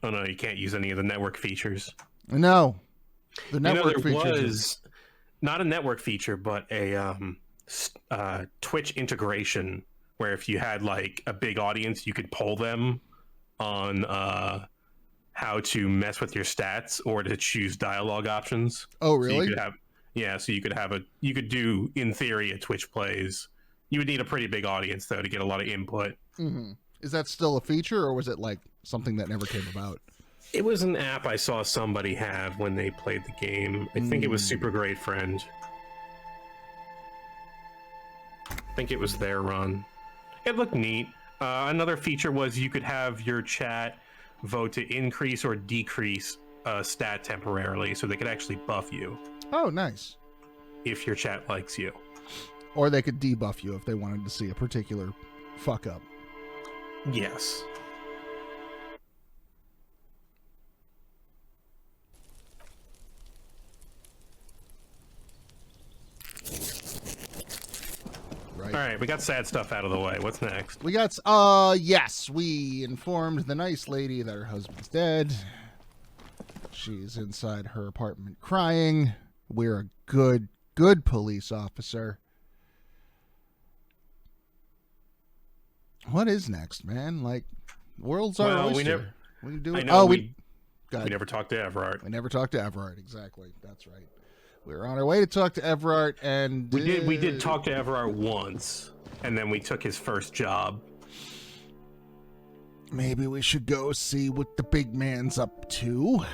Oh no, you can't use any of the network features. No, the network there features was not a network feature, but a Twitch integration where if you had like a big audience, you could poll them on how to mess with your stats or to choose dialogue options. Oh, So you really? could have, yeah, so you could do, in theory, a Twitch plays. You would need a pretty big audience, though, to get a lot of input. Mm-hmm. Is that still a feature, or was it like something that never came about? It was an app I saw somebody have when they played the game. I think it was Super Great Friend. I think it was their run. It looked neat. Another feature was you could have your chat vote to increase or decrease a stat temporarily, so they could actually buff you. Oh, nice. If your chat likes you. Or they could debuff you if they wanted to see a particular fuck up. Yes. Right. All right, we got sad stuff out of the way. What's next? We got, yes, we informed the nice lady that her husband's dead. She's inside her apartment crying. We're a good police officer. What is next, man? Like, world's our oyster. We do it. We never talked to Everard. We never talked to Everard, exactly. That's right. We were on our way to talk to Everard, and we did talk to Everard once, and then we took his first job. Maybe we should go see what the big man's up to.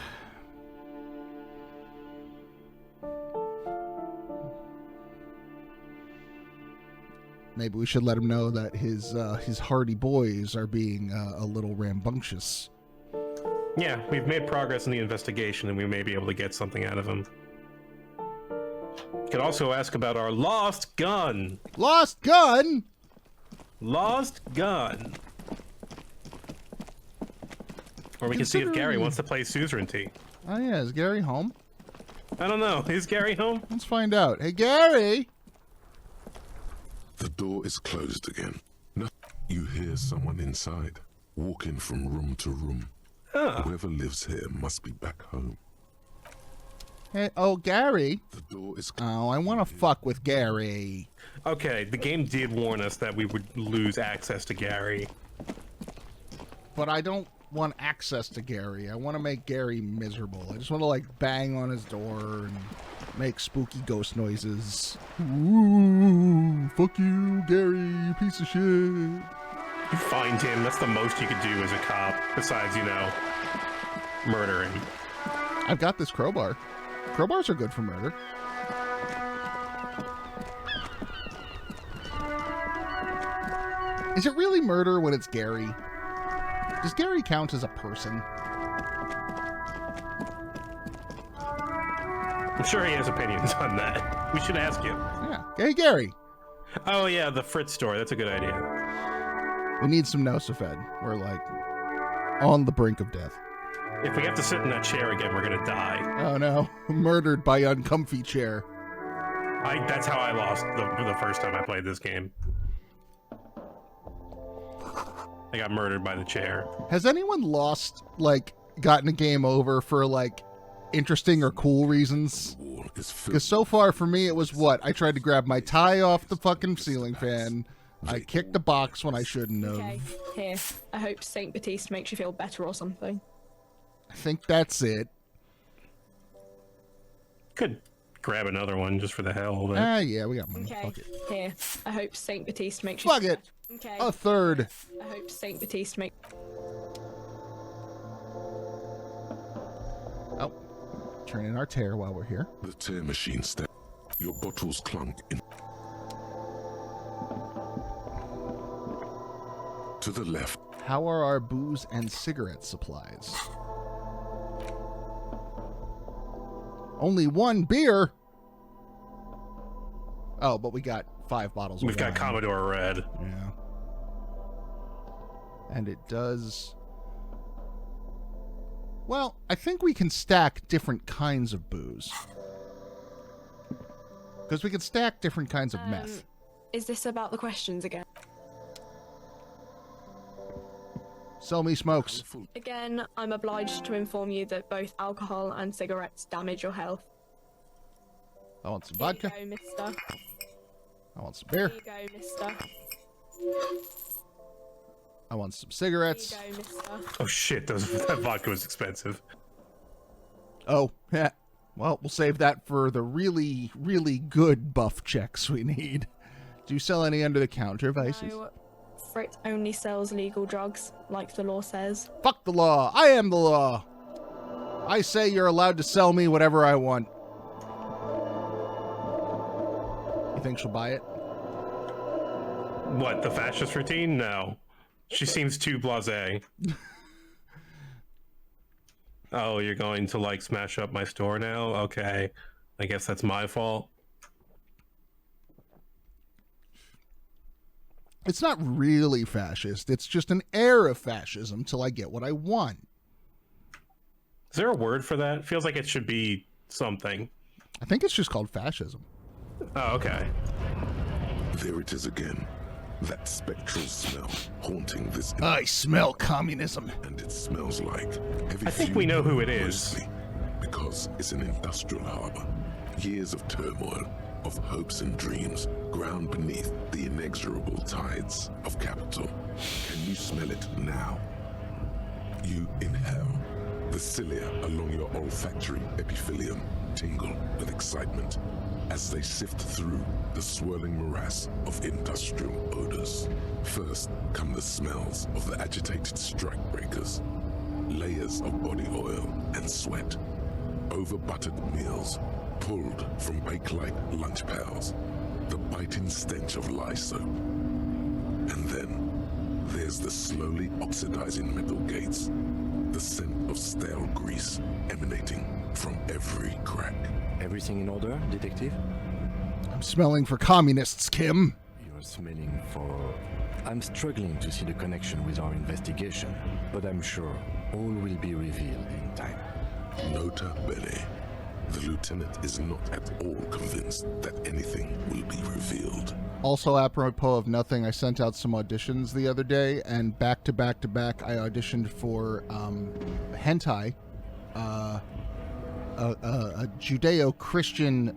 Maybe we should let him know that his hardy boys are being a little rambunctious. Yeah, we've made progress in the investigation, and we may be able to get something out of him. You could also ask about our lost gun. Lost gun? Lost gun. Or we can see if Gary wants to play suzerainty. Oh yeah, is Gary home? I don't know. Is Gary home? Let's find out. Hey, Gary! The door is closed again. No, you hear someone inside, walking from room to room. Huh. Whoever lives here must be back home. Hey, oh, Gary. The door is Oh, I want to fuck with Gary. Okay, the game did warn us that we would lose access to Gary. But I don't want access to Gary. I want to make Gary miserable. I just want to, like, bang on his door and make spooky ghost noises. Ooh, fuck you, Gary, you piece of shit. You find him. That's the most you could do as a cop, besides, you know, murdering. I've got this crowbar. Crowbars are good for murder. Is it really murder when it's Gary? Does Gary count as a person? I'm sure he has opinions on that. We should ask him. Yeah. Hey, Gary. Oh, yeah, the Fritz store. That's a good idea. We need some Nosafed. We're, like, on the brink of death. If we have to sit in that chair again, we're gonna die. Oh, no. Murdered by uncomfy chair. That's how I lost the first time I played this game. I got murdered by the chair. Has anyone lost, like, gotten a game over for, like, interesting or cool reasons? Because so far for me it was what? I tried to grab my tie off the fucking ceiling fan. I kicked the box when I shouldn't have. Okay, here. I hope Saint Baptiste makes you feel better or something. I think that's it. Could grab another one just for the hell of it. Yeah, we got money. Okay, Fuck it. here. I hope Saint Baptiste makes you Fuck feel it. better. Okay. A third. I hope Saint Baptiste makes... Oh. Turn in our tear while we're here. The tear machine step. Your bottles clunk in. To the left. How are our booze and cigarette supplies? Only one beer? Oh, but we got 5 bottles. We've got Commodore Red. Yeah. And it does... Well, I think we can stack different kinds of booze. Because we can stack different kinds of meth. Is this about the questions again? Sell me smokes. Again, I'm obliged to inform you that both alcohol and cigarettes damage your health. I want some Here vodka. you go, mister. I want some beer. Here you go, mister. I want some Here cigarettes. you go, mister. Oh shit, that vodka was expensive. Oh, yeah. Well, we'll save that for the really, really good buff checks we need. Do you sell any under-the-counter vices? No, Frit only sells legal drugs, like the law says. Fuck the law. I am the law. I say you're allowed to sell me whatever I want. You think she'll buy it? What, the fascist routine? No. She seems too blasé. Oh, you're going to, like, smash up my store now? Okay. I guess that's my fault. It's not really fascist. It's just an air of fascism till I get what I want. Is there a word for that? Feels like it should be something. I think it's just called fascism. Oh, okay. There it is again. That spectral smell haunting this. I smell communism. And it smells like heavy I think we know who it is. mostly because it's an industrial harbor. Years of turmoil, of hopes and dreams, ground beneath the inexorable tides of capital. Can you smell it now? You inhale. The cilia along your olfactory epithelium tingle with excitement as they sift through the swirling morass of industrial odors. First come the smells of the agitated strikebreakers, layers of body oil and sweat, over-buttered meals pulled from bake-like lunch pails, the biting stench of lye soap. And then there's the slowly oxidizing metal gates, the scent of stale grease emanating from every crack. Everything in order, detective? I'm smelling for communists, Kim. You're smelling for... I'm struggling to see the connection with our investigation, but I'm sure all will be revealed in time. Nota bene. The lieutenant is not at all convinced that anything will be revealed. Also, apropos of nothing, I sent out some auditions the other day, and back to back to back, I auditioned for hentai, a Judeo-Christian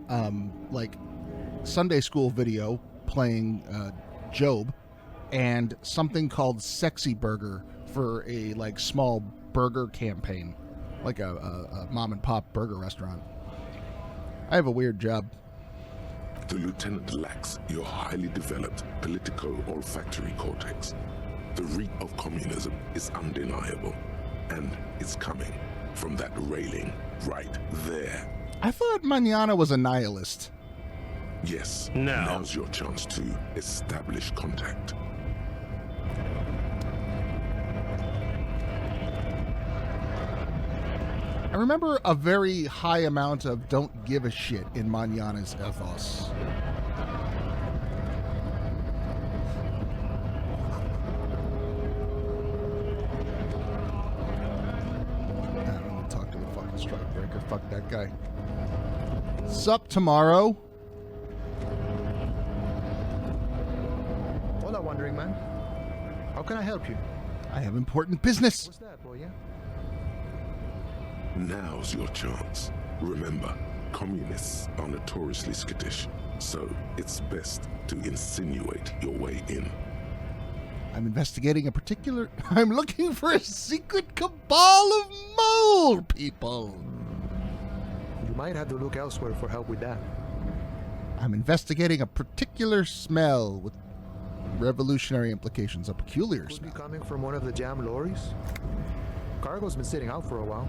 like Sunday school video playing Job, and something called Sexy Burger for a like small burger campaign, like a mom and pop burger restaurant. I have a weird job. The lieutenant lacks your highly developed politico-olfactory cortex. The reek of communism is undeniable, and it's coming from that railing right there. I thought Mañana was a nihilist. Yes, No. Now's your chance to establish contact. I remember a very high amount of don't give a shit in Mañana's ethos. I'm gonna talk to the fucking strikebreaker. Fuck that guy. Sup tomorrow? Hola, Wandering Man. How can I help you? I have important business. What's that, boy? Yeah? Now's your chance. Remember, communists are notoriously skittish, so it's best to insinuate your way in. I'm investigating a particular... I'm looking for a secret cabal of mole people. You might have to look elsewhere for help with that. I'm investigating a particular smell with revolutionary implications. A peculiar Could be smell. coming from one of the jam lorries. Cargo's been sitting out for a while.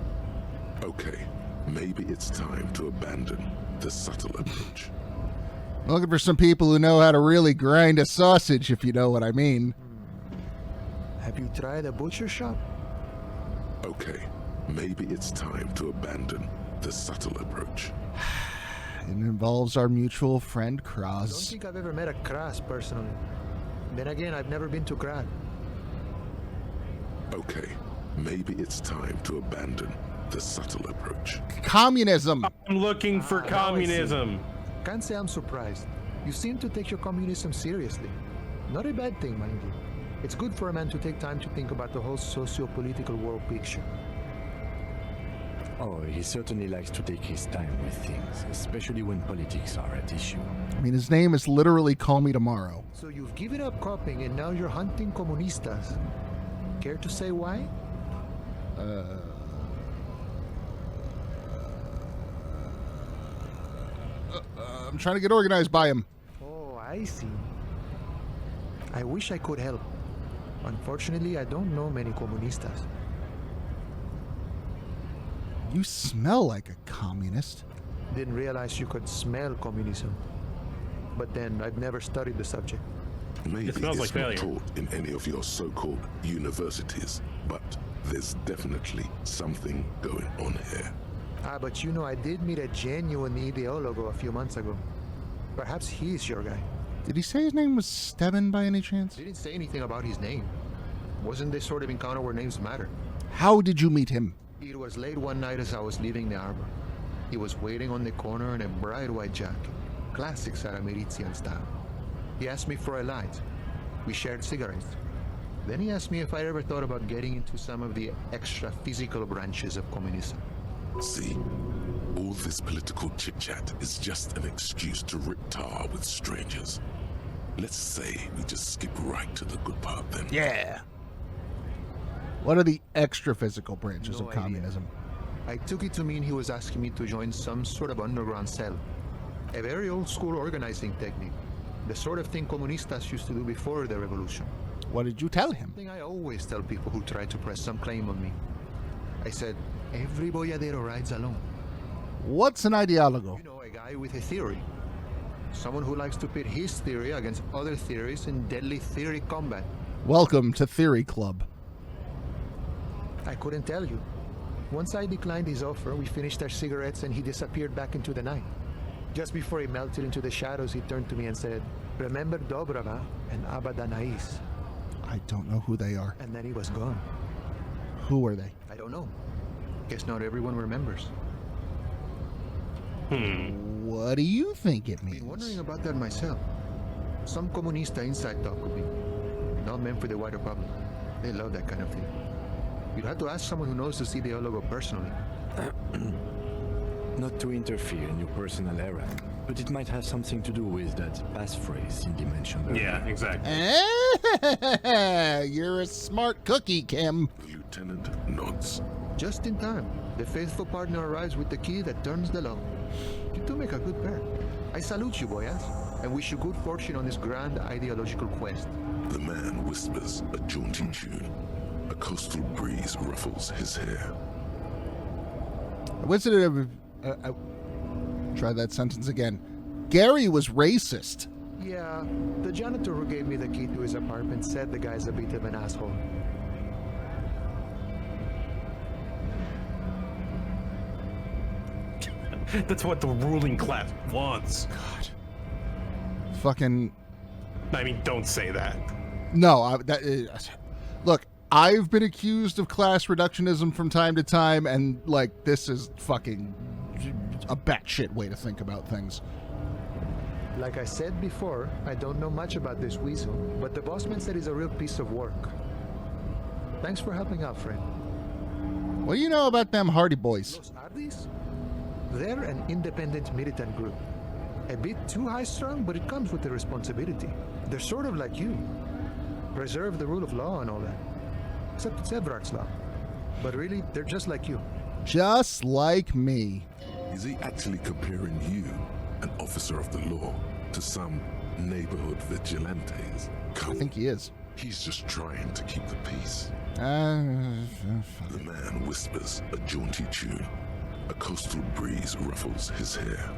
Okay, maybe it's time to abandon the subtle approach. I'm looking for some people who know how to really grind a sausage, if you know what I mean. Have you tried a butcher shop? Okay, maybe it's time to abandon the subtle approach. It involves our mutual friend, Don't Kraz. think I've ever met a Kras personally. Then again, I've never been to Krat. Okay, maybe it's time to abandon the subtle approach. Communism! I'm looking for now I see. communism. Can't say I'm surprised. You seem to take your communism seriously. Not a bad thing, mind you. It's good for a man to take time to think about the whole socio-political world picture. Oh, he certainly likes to take his time with things, especially when politics are at issue. I mean, his name is literally Call Me Tomorrow. So you've given up copying and now you're hunting comunistas. Care to say why? I'm trying to get organized by him. Oh, I see. I wish I could help. Unfortunately, I don't know many comunistas. You smell like a communist. Didn't realize you could smell communism. But then, I've never studied the subject. Maybe It smells like not failure. taught in any of your so-called universities, but there's definitely something going on here. Ah, but you know, I did meet a genuine ideologo a few months ago. Perhaps he's your guy. Did he say his name was Semen by any chance? Didn't say anything about his name. Wasn't this sort of encounter where names matter? How did you meet him? It was late one night as I was leaving the arbor. He was waiting on the corner in a bright white jacket. Classic Saramirizian style. He asked me for a light. We shared cigarettes. Then he asked me if I ever thought about getting into some of the extra physical branches of communism. See, all this political chit-chat is just an excuse to rip tar with strangers. Let's say we just skip right to the good part then. Yeah. What are the extra physical branches No of idea. communism? I took it to mean he was asking me to join some sort of underground cell. A very old school organizing technique. The sort of thing comunistas used to do before the revolution. What did you tell him? Thing I always tell people who try to press some claim on me. I said, every boyadero rides alone. What's an ideologo? You know, a guy with a theory. Someone who likes to pit his theory against other theories in deadly theory combat. Welcome to Theory Club. I couldn't tell you. Once I declined his offer, we finished our cigarettes and he disappeared back into the night. Just before he melted into the shadows, he turned to me and said, "Remember Dobrava and Abadanais?" I don't know who they are. And then he was gone. Who are they? I don't know. Guess not everyone remembers. What do you think it Been wondering means? about that myself. Some comunista inside talk with me. Not meant for the wider public. They love that kind of thing. You'd have to ask someone who knows the ideologo personally. Not to interfere in your personal errand, but it might have something to do with that passphrase Cindy mentioned earlier. Yeah, exactly. You're a smart cookie, Kim. The lieutenant nods. Just in time, the faithful partner arrives with the key that turns the lock. You two make a good pair. I salute you, boyas, and wish you good fortune on this grand ideological quest. The man whispers a jaunty tune. A coastal breeze ruffles his hair. I visited try that sentence again. Gary was racist. Yeah, the janitor who gave me the key to his apartment said the guy's a bit of an asshole. That's what the ruling class wants. God. Fucking I mean, don't say that. no. Look, I've been accused of class reductionism from time to time, and like this is fucking a batshit way to think about things. Like I said before, I don't know much about this weasel, but the bossman said he's a real piece of work. Thanks for helping out, friend. What do you know about them Hardy Boys? Los Ardis? They're an independent militant group. A bit too high-strung, but it comes with the responsibility. They're sort of like you. Preserve the rule of law and all that. Except it's Everard's law. But really, they're just like you. Just like me. Is he actually comparing you, an officer of the law, to some neighborhood vigilantes? I think he is. He's just trying to keep the peace. The man whispers a jaunty tune. A coastal breeze ruffles his hair.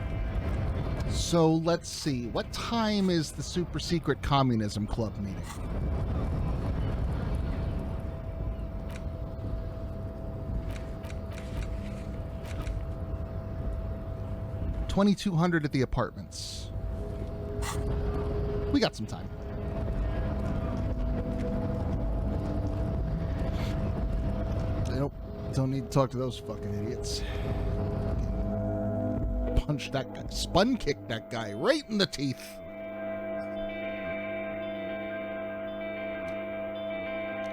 So let's see. What time is the super secret communism club meeting? $2,200 at the apartments. We got some time. Nope. Don't need to talk to those fucking idiots. Punch that guy. Spun kick that guy right in the teeth.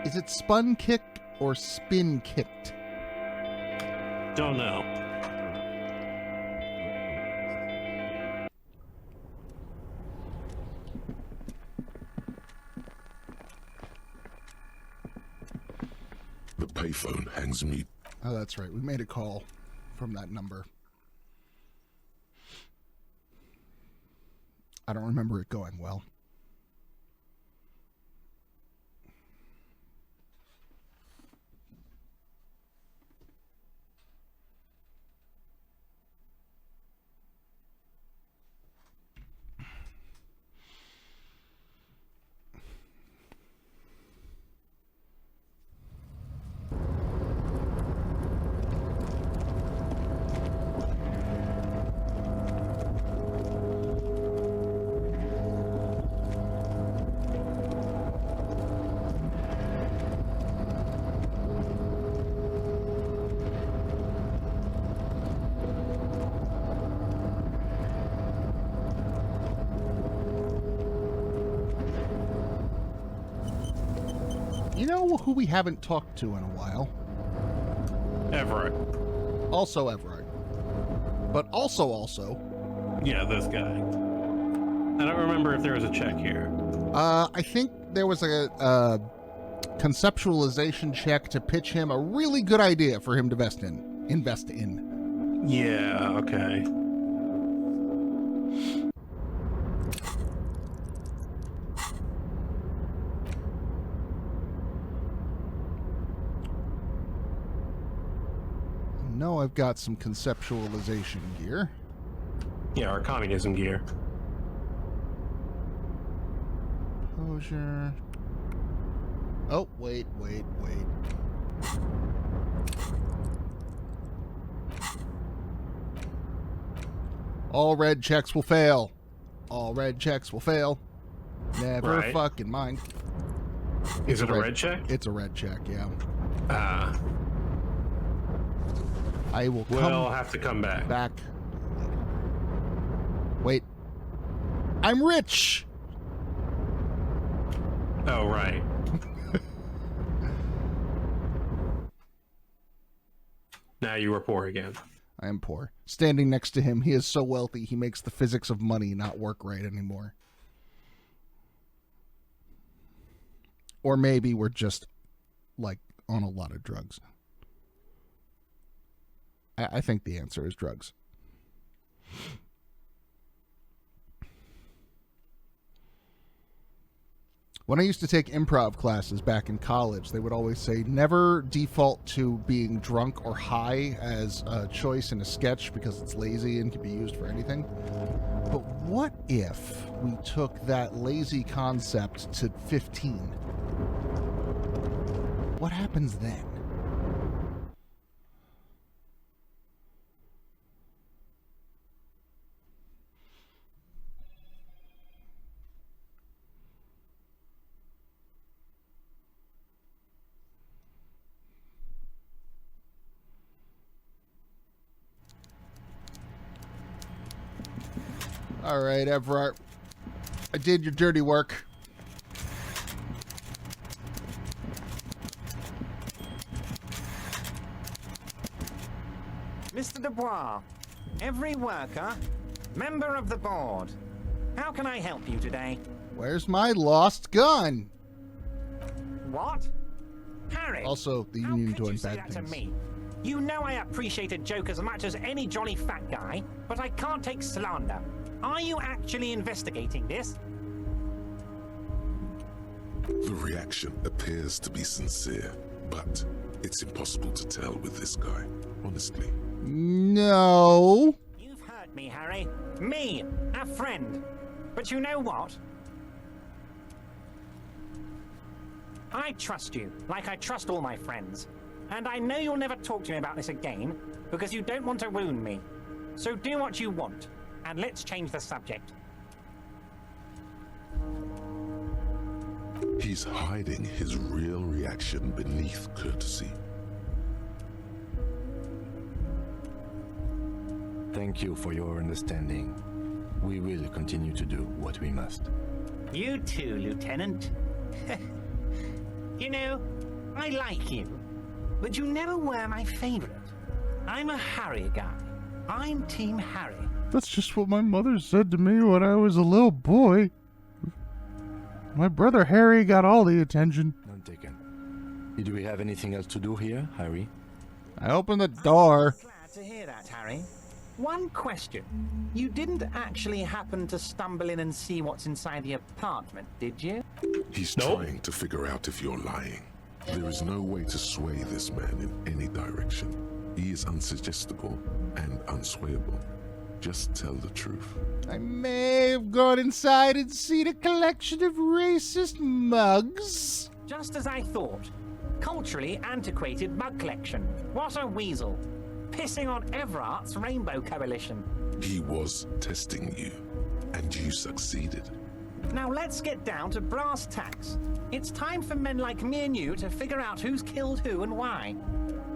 Is it spun kicked or spin kicked? Don't know. The payphone hangs mute. Oh, that's right. We made a call from that number. I don't remember it going well. You know who we haven't talked to in a while? Everett. Also Everett. But also... Yeah, this guy. I don't remember if there was a check here. I think there was a conceptualization check to pitch him a really good idea for him to invest in. Yeah, okay. No, I've got some conceptualization gear. Yeah, our communism gear. Closure. Oh, wait. All red checks will fail. All red checks will fail. Never Right. fucking mind. Is it a red check? It's a red check, yeah. Ah. I will come We'll have to come back. back. Wait. I'm rich! Oh, right. Now you are poor again. I am poor. Standing next to him, he is so wealthy he makes the physics of money not work right anymore. Or maybe we're just, like, on a lot of drugs. I think the answer is drugs. When I used to take improv classes back in college, they would always say, never default to being drunk or high as a choice in a sketch because it's lazy and can be used for anything. But what if we took that lazy concept to 15? What happens then? All right, Everett. I did your dirty work. Mr. Dubois, every worker, member of the board. How can I help you today? Where's my lost gun? What? Harry? Also, the how union could you doing say bad that things. to me? You know I appreciate a joke as much as any jolly fat guy, but I can't take slander. Are you actually investigating this? The reaction appears to be sincere, but it's impossible to tell with this guy, honestly. No. You've heard me, Harry. Me, a friend. But you know what? I trust you, like I trust all my friends. And I know you'll never talk to me about this again, because you don't want to wound me. So do what you want, and let's change the subject. He's hiding his real reaction beneath courtesy. Thank you for your understanding. We will continue to do what we must. You too, Lieutenant. You know, I like you, but you never were my favorite. I'm a Harry guy. I'm Team Harry. That's just what my mother said to me when I was a little boy. My brother Harry got all the attention. None taken. Do we have anything else to do here, Harry? I opened the door. Glad to hear that, Harry. One question. You didn't actually happen to stumble in and see what's inside the apartment, did you? He's Nope. trying to figure out if you're lying. There is no way to sway this man in any direction. He is unsuggestible and unswayable. Just tell the truth. I may have gone inside and seen a collection of racist mugs. Just as I thought. Culturally antiquated mug collection. What a weasel. Pissing on Everart's Rainbow Coalition. He was testing you, and you succeeded. Now let's get down to brass tacks. It's time for men like me and you to figure out who's killed who and why.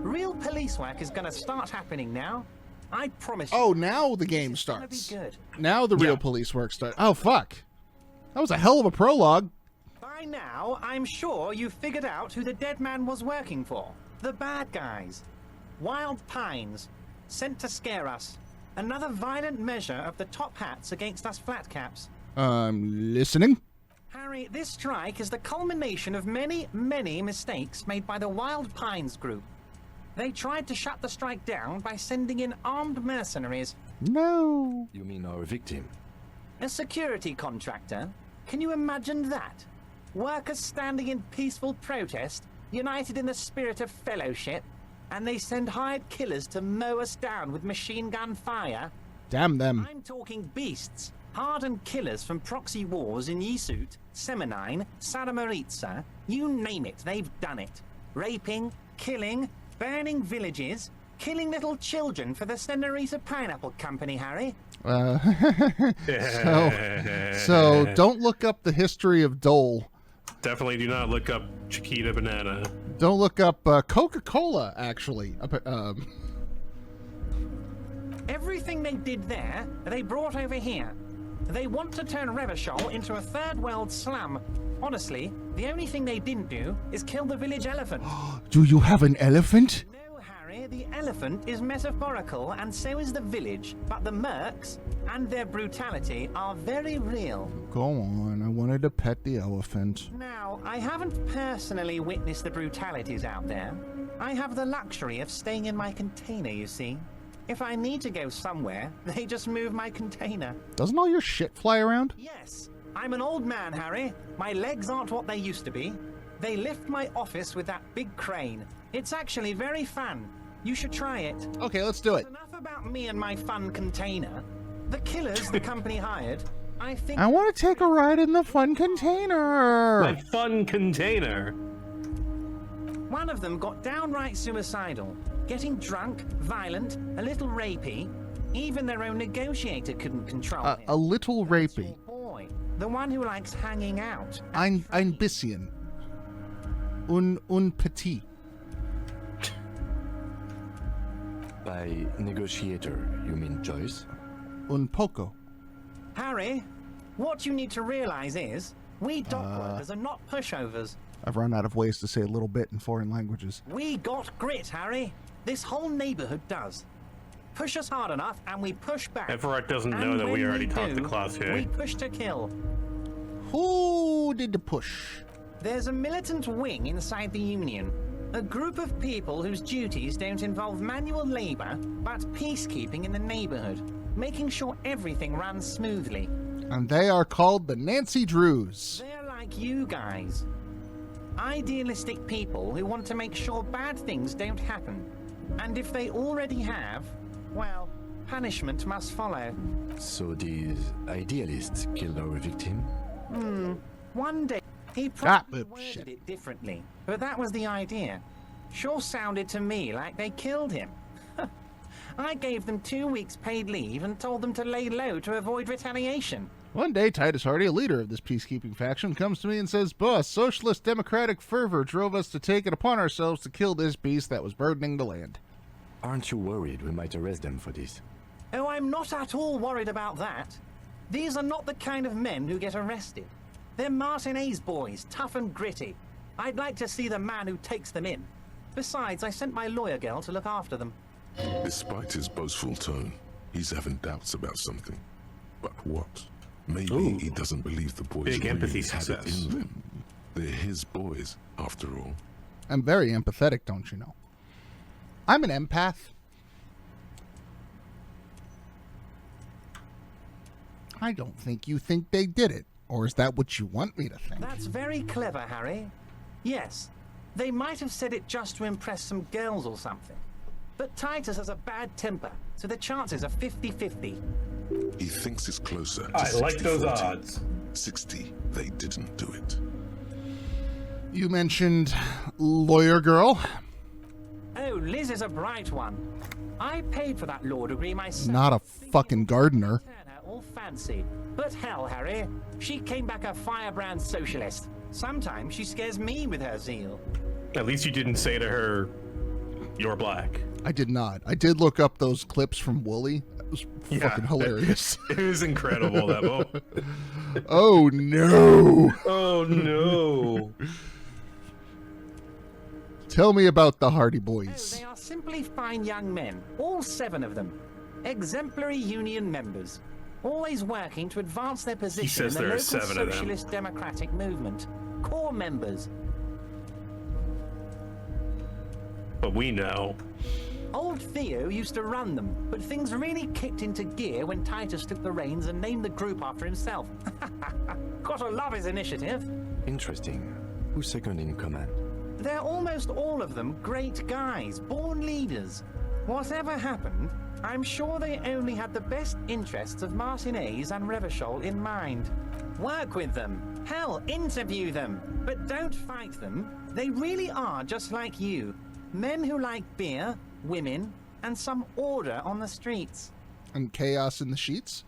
Real police work is gonna start happening now. I promise you. Oh, now the game It's gonna starts. be good. Now the real Yeah. police work starts. Oh, fuck. That was a hell of a prologue. By now, I'm sure you've figured out who the dead man was working for. The bad guys. Wild Pines. Sent to scare us. Another violent measure of the top hats against us flatcaps. Listening? Harry, this strike is the culmination of many, many mistakes made by the Wild Pines group. They tried to shut the strike down by sending in armed mercenaries. No. You mean our victim? A security contractor? Can you imagine that? Workers standing in peaceful protest, united in the spirit of fellowship, and they send hired killers to mow us down with machine gun fire? Damn them. I'm talking beasts, hardened killers from proxy wars in Yisut, Semenine, Saramaritsa, you name it, they've done it. Raping, killing, burning villages, killing little children for the Senorita Pineapple Company, Harry. So don't look up the history of Dole. Definitely do not look up Chiquita Banana. Don't look up Coca-Cola, actually. Everything they did there, they brought over here. They want to turn Revachol into a third world slum. Honestly, the only thing they didn't do is kill the village elephant. Do you have an elephant? No, Harry, the elephant is metaphorical and so is the village, but the mercs and their brutality are very real. Go on, I wanted to pet the elephant. Now, I haven't personally witnessed the brutalities out there. I have the luxury of staying in my container, you see. If I need to go somewhere, they just move my container. Doesn't all your shit fly around? Yes, I'm an old man, Harry. My legs aren't what they used to be. They lift my office with that big crane. It's actually very fun. You should try it. Okay, let's do it. Enough about me and my fun container. The killers the company hired, I think... I want to take a ride in the fun container. My fun container. One of them got downright suicidal. Getting drunk, violent, a little rapey. Even their own negotiator couldn't control him. A little rapey. Small boy, the one who likes hanging out. Ein bisschen. Un petit. By negotiator, you mean Joyce? Un poco. Harry, what you need to realize is, we dock workers are not pushovers. I've run out of ways to say a little bit in foreign languages. We got grit, Harry. This whole neighborhood does. Push us hard enough and we push back. Everett doesn't And know that we when already talked to do, Klaus here. We push to kill. Who did the push? There's a militant wing inside the Union. A group of people whose duties don't involve manual labor, but peacekeeping in the neighborhood. Making sure everything runs smoothly. And they are called the Nancy Drews. They're like you guys. Idealistic people who want to make sure bad things don't happen. And if they already have, well, punishment must follow. So these idealists killed our victim? One day, he probably worded it differently, but that was the idea. Sure sounded to me like they killed him. I gave them 2 weeks paid leave and told them to lay low to avoid retaliation. One day, Titus Hardy, a leader of this peacekeeping faction, comes to me and says, "Boss, socialist democratic fervor drove us to take it upon ourselves to kill this beast that was burdening the land." Aren't you worried we might arrest them for this? Oh, I'm not at all worried about that. These are not the kind of men who get arrested. They're Martin A's boys, tough and gritty. I'd like to see the man who takes them in. Besides, I sent my lawyer girl to look after them. Despite his boastful tone, he's having doubts about something. But what? Maybe Ooh. he doesn't believe the boys Big empathy really have it success. in them. They're his boys, after all. I'm very empathetic, don't you know? I'm an empath. I don't think you think they did it. Or is that what you want me to think? That's very clever, Harry. Yes, they might have said it just to impress some girls or something. But Titus has a bad temper, so the chances are 50-50. He thinks it's closer to I like those 60-40. odds. 60, they didn't do it. You mentioned lawyer girl. Oh, Liz is a bright one. I paid for that law degree myself. Not a fucking gardener. Turn her all fancy. But hell, Harry, she came back a firebrand socialist. Sometimes she scares me with her zeal. At least you didn't say to her, "You're black." I did not. I did look up those clips from Wooly. That was fucking hilarious. It was incredible, that moment. Oh no! Oh no. Tell me about the Hardy Oh, Boys. they are simply fine young men, all 7 of them. Exemplary union members, always working to advance their position says in the there are local 7 of them. socialist democratic movement. Core members. But we know. Old Theo used to run them, but things really kicked into gear when Titus took the reins and named the group after himself. Gotta love his initiative. Interesting. Who's second in command? They're almost all of them great guys, born leaders. Whatever happened, I'm sure they only had the best interests of Mercenaries and Revachol in mind. Work with them. Hell, interview them. But don't fight them. They really are just like you. Men who like beer, women, and some order on the streets. And chaos in the sheets?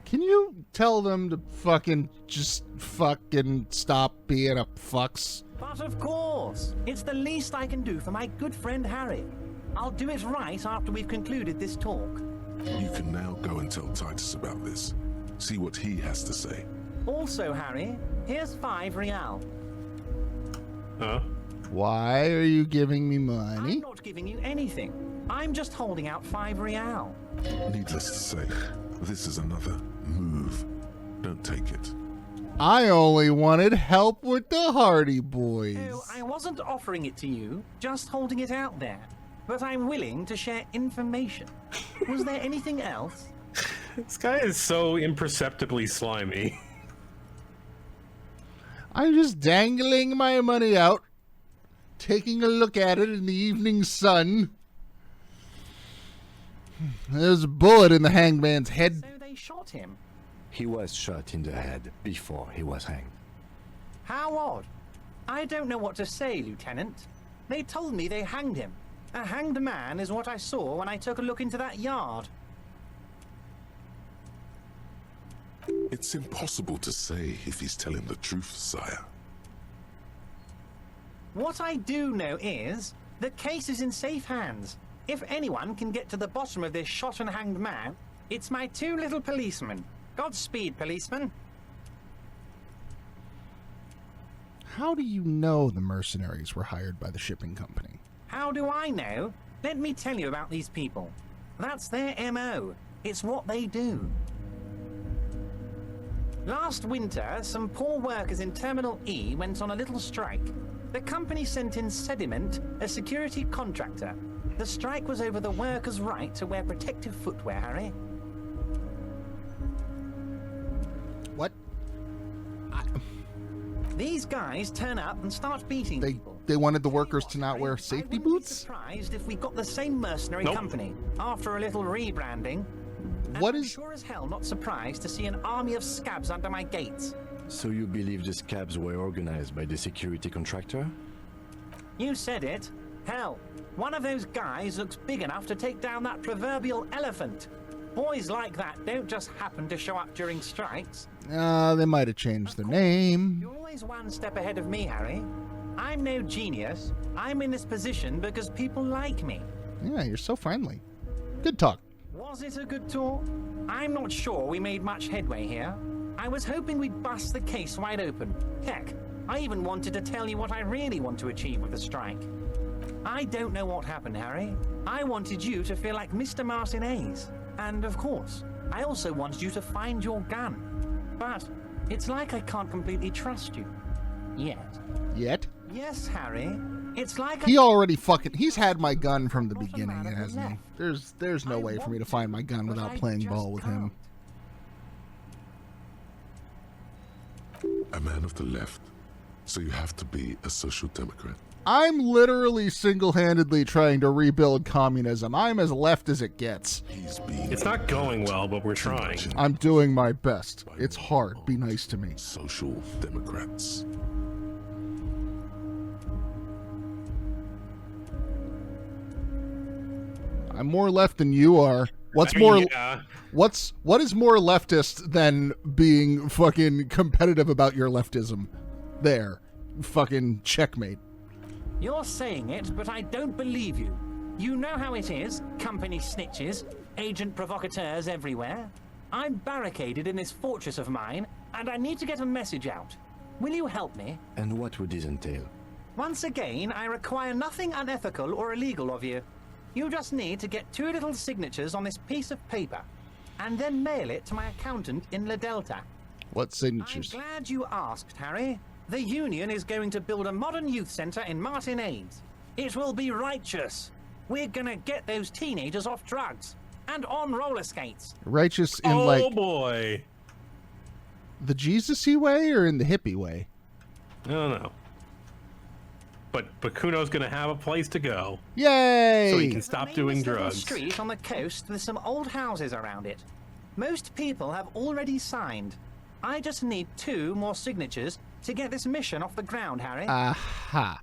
Can you tell them to fucking just fucking stop being a fucks? But of course, it's the least I can do for my good friend Harry. I'll do it right after we've concluded this talk. You can now go and tell Titus about this. See what he has to say. Also, Harry, here's 5 real. Huh? Why are you giving me money? I'm not giving you anything. I'm just holding out 5 real. Needless to say, this is another move. Don't take it. I only wanted help with the Hardy Boys. Oh, I wasn't offering it to you, just holding it out there. But I'm willing to share information. Was there anything else? This guy is so imperceptibly slimy. I'm just dangling my money out, taking a look at it in the evening sun. There's a bullet in the hangman's head. So they shot him. He was shot in the head before he was hanged. How odd. I don't know what to say, Lieutenant. They told me they hanged him. A hanged man is what I saw when I took a look into that yard. It's impossible to say if he's telling the truth, sire. What I do know is, the case is in safe hands. If anyone can get to the bottom of this shot and hanged man, it's my 2 little policemen. Godspeed, policeman. How do you know the mercenaries were hired by the shipping company? How do I know? Let me tell you about these people. That's their MO. It's what they do. Last winter, some poor workers in Terminal E went on a little strike. The company sent in Sediment, a security contractor. The strike was over the workers' right to wear protective footwear, Harry. What? These guys turn up and start beating people. They wanted the workers to not wear I safety wouldn't be boots? surprised if we got the same mercenary Nope. company after a little rebranding. And What I'm is- sure as hell not surprised to see an army of scabs under my gates. So you believe the scabs were organized by the security contractor? You said it. Hell, one of those guys looks big enough to take down that proverbial elephant. Boys like that don't just happen to show up during strikes. They might have changed their name. You're always one step ahead of me, Harry. I'm no genius. I'm in this position because people like me. Yeah, you're so friendly. Good talk. Was it a good tour? I'm not sure we made much headway here. I was hoping we'd bust the case wide open. Heck, I even wanted to tell you what I really want to achieve with the strike. I don't know what happened, Harry. I wanted you to feel like Mr. Mercenaries. And of course, I also wanted you to find your gun. But it's like I can't completely trust you. Yet. Yet? Yes, Harry. It's like he already fucking... He's had my gun from the beginning, hasn't he? There's no way for me to find my gun without playing ball with him. A man of the left, so you have to be a social democrat. I'm literally single-handedly trying to rebuild communism. I'm as left as it gets. It's not going well, but we're trying. I'm doing my best. It's hard. Be nice to me. Social democrats. I'm more left than you are. What is more leftist than being fucking competitive about your leftism? There. Fucking checkmate. You're saying it, but I don't believe you. You know how it is. Company snitches, agent provocateurs everywhere. I'm barricaded in this fortress of mine, and I need to get a message out. Will you help me? And what would this entail? Once again, I require nothing unethical or illegal of you. You just need to get 2 little signatures on this piece of paper, and then mail it to my accountant in La Delta. What signatures? I'm glad you asked, Harry. The Union is going to build a modern youth center in Mercenaries. It will be righteous. We're gonna get those teenagers off drugs and on roller skates. Righteous in oh boy, the Jesus-y way or in the hippie way? I don't know. But Kuno's gonna have a place to go. Yay! So he can stop doing drugs. Street on the coast with some old houses around it. Most people have already signed. I just need 2 more signatures to get this mission off the ground, Harry. Aha.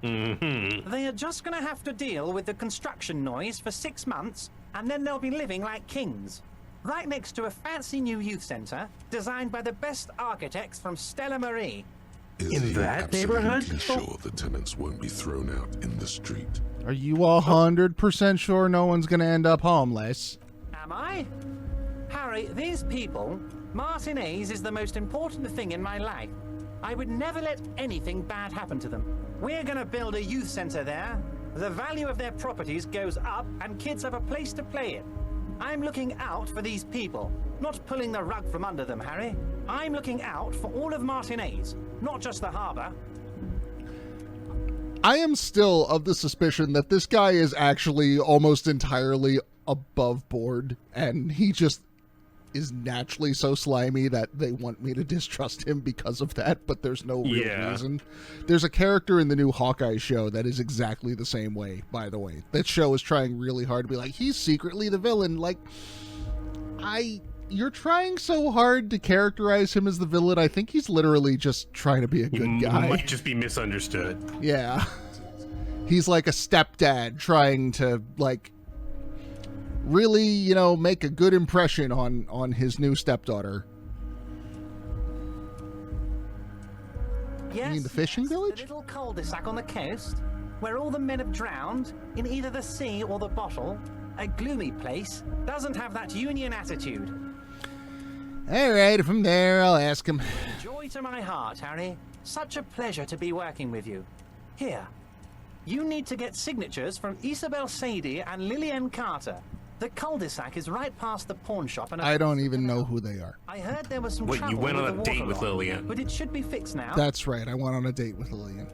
Mm-hmm. They are just gonna have to deal with the construction noise for 6 months, and then they'll be living like kings. Right next to a fancy new youth center, designed by the best architects from Stella Marie. In that neighborhood? Sure the tenants won't be thrown out in the street. Are you 100% sure no one's gonna end up homeless? Am I? Harry, these people, Mercenaries is the most important thing in my life. I would never let anything bad happen to them. We're gonna build a youth center there. The value of their properties goes up and kids have a place to play in. I'm looking out for these people, not pulling the rug from under them, Harry. I'm looking out for all of Mercenaries, not just the harbor. I am still of the suspicion that this guy is actually almost entirely above board, and he just is naturally so slimy that they want me to distrust him because of that, but there's no real reason. There's a character in the new Hawkeye show that is exactly the same way, by the way. That show is trying really hard to be like, he's secretly the villain. Like, you're trying so hard to characterize him as the villain. I think he's literally just trying to be a good guy. He might just be misunderstood. Yeah. He's like a stepdad trying to, like, really, you know, make a good impression on his new stepdaughter. Yes, you mean the fishing village? The little cul-de-sac on the coast, where all the men have drowned in either the sea or the bottle. A gloomy place, doesn't have that Union attitude. All right, from there, I'll ask him. Joy to my heart, Harry. Such a pleasure to be working with you. Here, you need to get signatures from Isabel Sadie and Lillian Carter. The cul-de-sac is right past the pawn shop, and I don't even know who they are. I heard there was some Wait, trouble you went with on the a date water with line, Lillian? but it should be fixed now. That's right. I went on a date with Lillian.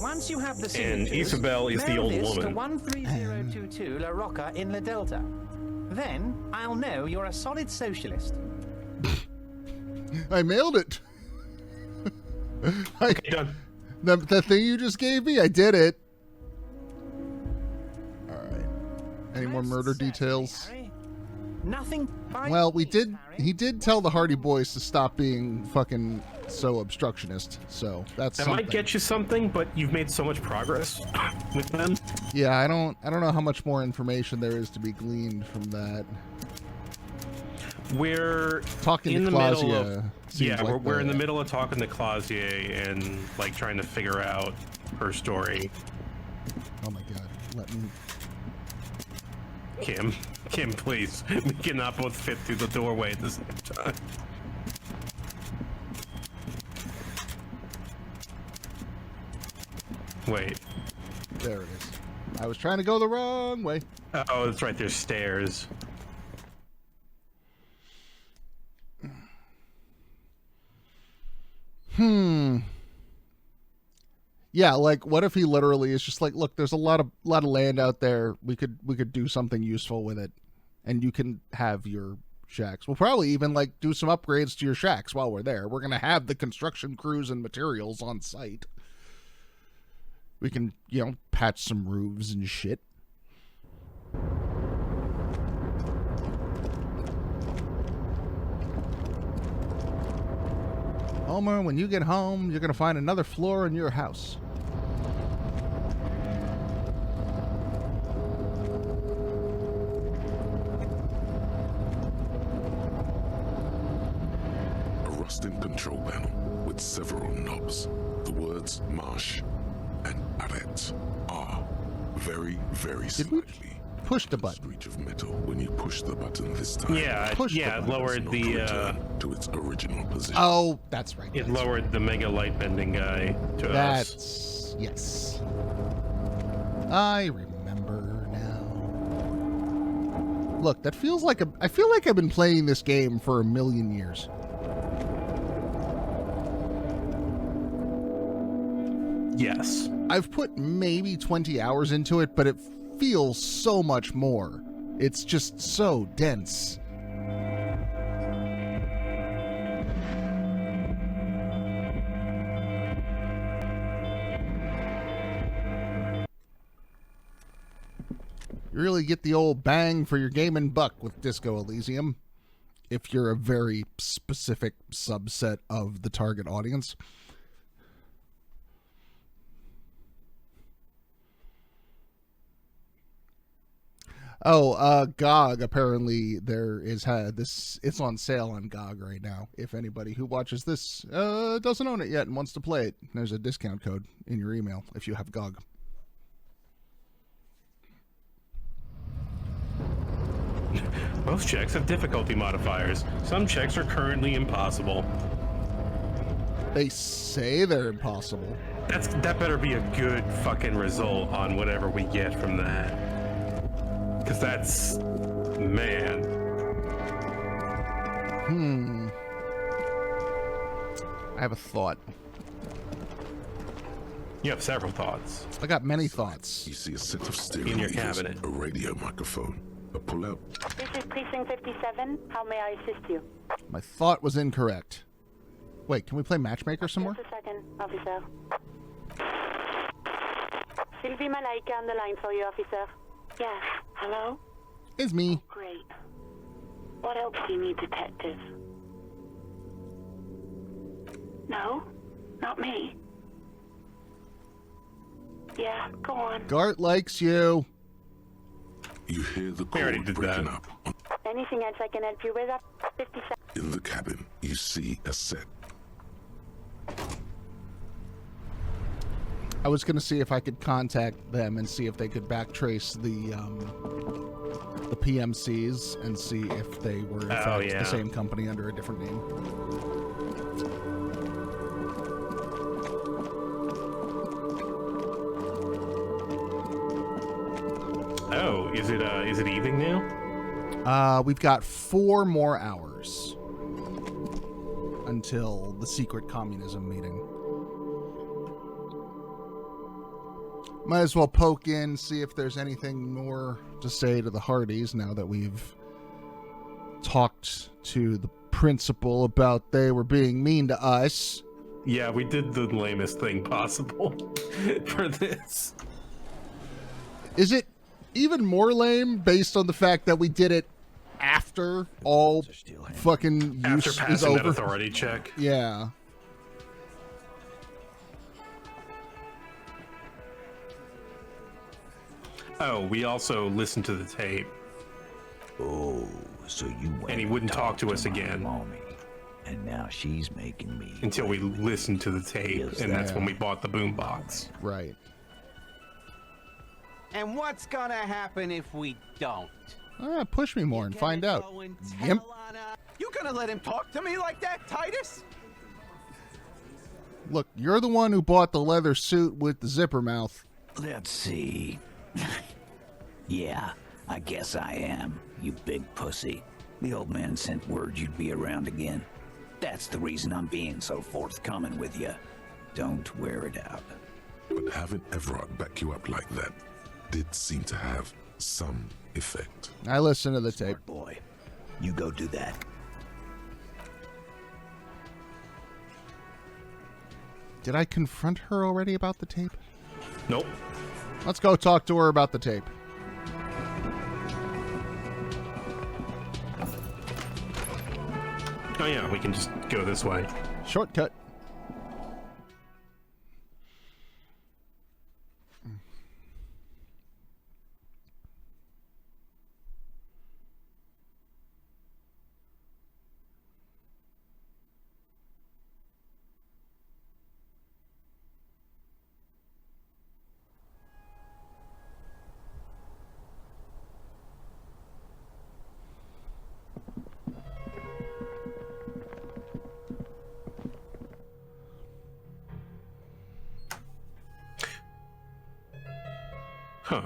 Once you have the And signatures, Isabel is the mail old this woman. to 13022 La Rocca in La Delta. Then I'll know you're a solid socialist. I mailed it. Okay, done. The thing you just gave me, I did it. All right. Any more murder details? Harry. Nothing. Well, he did tell the Hardy Boys to stop being fucking so obstructionist. So that's That something. might get you something, but you've made so much progress with them. Yeah, I don't know how much more information there is to be gleaned from that. We're talking in to the middle Claudia. of we're in the middle of talking to Claudia and like trying to figure out her story. Oh my god, let me. Kim. Kim, please. We cannot both fit through the doorway at the same time. Wait. There it is. I was trying to go the wrong way. Oh, that's right. There's stairs. Yeah, like, what if he literally is just like, look, there's a lot of land out there. We could do something useful with it, and you can have your shacks. We'll probably even like do some upgrades to your shacks while we're there. We're gonna have the construction crews and materials on site. We can, you know, patch some roofs and shit. Homer, when you get home, you're gonna find another floor in your house. A rusting control panel with several knobs. The words Marsh and Arret are very, very slightly. Push the button. Screech of metal when you push the button this time. Yeah, it lowered the to its original position. Oh, that's right. it lowered the mega light bending guy to us. That's yes. I remember now. Look, that feels like I feel like I've been playing this game for a million years. Yes. I've put maybe 20 hours into it, but it feels so much more. It's just so dense. You really get the old bang for your gaming buck with Disco Elysium, if you're a very specific subset of the target audience. Oh, GOG, apparently there is this. It's on sale on GOG right now. If anybody who watches this doesn't own it yet and wants to play it, there's a discount code in your email if you have GOG. Most checks have difficulty modifiers. Some checks are currently impossible. They say they're impossible. That better be a good fucking result on whatever we get from that. Because that's... man. I have a thought. You have several thoughts. I got many thoughts. You see a set of stereo In your meters, cabinet. a radio microphone, a pull-out. This is Precinct 57. How may I assist you? My thought was incorrect. Wait, can we play Matchmaker some more? Just a second, officer. Sylvie Malaika on the line for you, officer. Yes, hello? It's me. Great. What else do you need, detective? No? Not me? Yeah, go on. Gart likes you. You hear the We already cord did breaking that. up. Anything else I can help you with? 57. In the cabin, you see a set. I was going to see if I could contact them and see if they could backtrace the PMCs and see if they were in fact the same company under a different name. Oh, is it evening now? We've got 4 more hours until the secret communism meeting. Might as well poke in, see if there's anything more to say to the Hardys now that we've talked to the principal about they were being mean to us. Yeah, we did the lamest thing possible for this. Is it even more lame based on the fact that we did it after all fucking After use is passing that over? authority check. Yeah. Oh, we also listened to the tape. Oh, so you went And he wouldn't talk to us my again. mommy, and now she's making me Until we listened to the tape, Yes, and that's yeah. when we bought the boombox. Right. And what's gonna happen if we don't? Push me more and find out. Gimp. You gonna let him talk to me like that, Titus? Look, you're the one who bought the leather suit with the zipper mouth. Let's see. Yeah, I guess I am, you big pussy. The old man sent word you'd be around again. That's the reason I'm being so forthcoming with you. Don't wear it out. But having Everard back you up like that did seem to have some effect. I listened to the tape. Smart boy, you go do that. Did I confront her already about the tape? Nope. Let's go talk to her about the tape. Oh yeah, we can just go this way. Shortcut. Huh.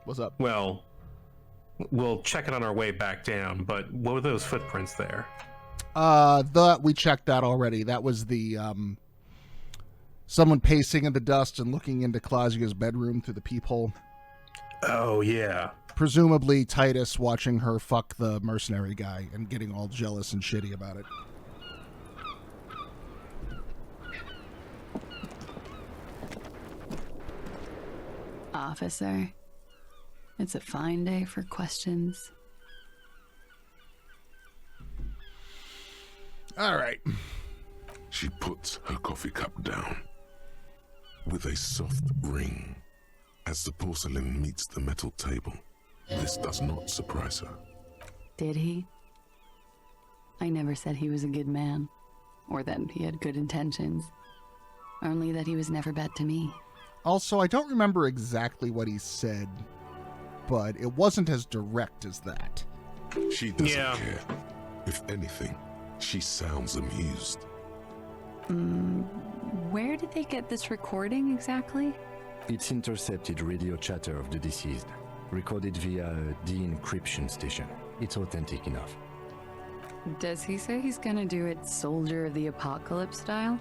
What's up? Well, we'll check it on our way back down, but what were those footprints there? We checked that already. That was the someone pacing in the dust and looking into Claudia's bedroom through the peephole. Oh yeah. Presumably Titus watching her fuck the mercenary guy and getting all jealous and shitty about it. Officer, it's a fine day for questions. All right. She puts her coffee cup down with a soft ring as the porcelain meets the metal table. This does not surprise her. Did he? I never said he was a good man, or that he had good intentions. Only that he was never bad to me. Also, I don't remember exactly what he said, but it wasn't as direct as that. She doesn't care. If anything, she sounds amused. Where did they get this recording exactly? It's intercepted radio chatter of the deceased, recorded via a de-encryption station. It's authentic enough. Does he say he's gonna do it Soldier of the Apocalypse style?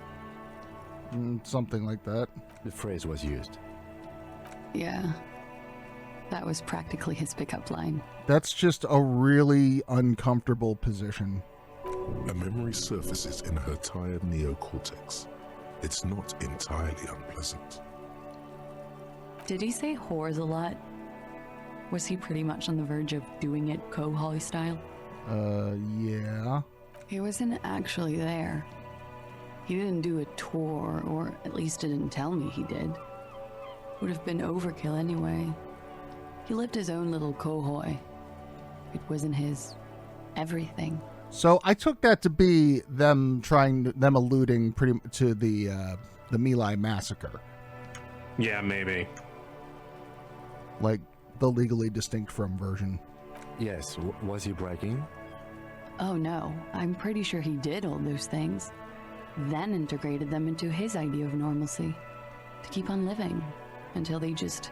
Something like that. The phrase was used. Yeah. That was practically his pickup line. That's just a really uncomfortable position. A memory surfaces in her tired neocortex. It's not entirely unpleasant. Did he say whores a lot? Was he pretty much on the verge of doing it Kohoi style? Yeah. He wasn't actually there. He didn't do a tour, or at least didn't tell me he did. Would have been overkill anyway. He lived his own little Kohoi. It wasn't his everything. So I took that to be them alluding pretty to the My Lai massacre. Yeah, maybe. Like the legally distinct from version. Yes, was he bragging? Oh no, I'm pretty sure he did all those things. Then integrated them into his idea of normalcy. To keep on living. Until they just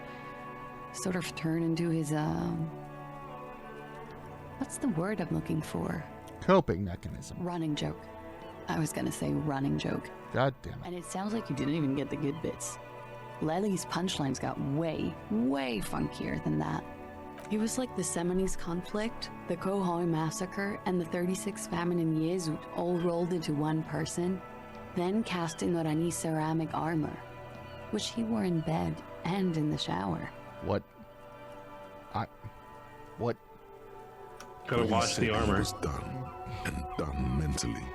sort of turn into his, what's the word I'm looking for? Coping mechanism. Running joke. I was gonna say running joke. God damn it. And it sounds like you didn't even get the good bits. Lely's punchlines got way, way funkier than that. He was like the Semenes conflict, the Kohoi massacre, and the 36 famine in Yezut all rolled into one person, then cast in Orani's ceramic armor, which he wore in bed and in the shower. What? What? Gotta When watch you the said armor. It was done, and done mentally.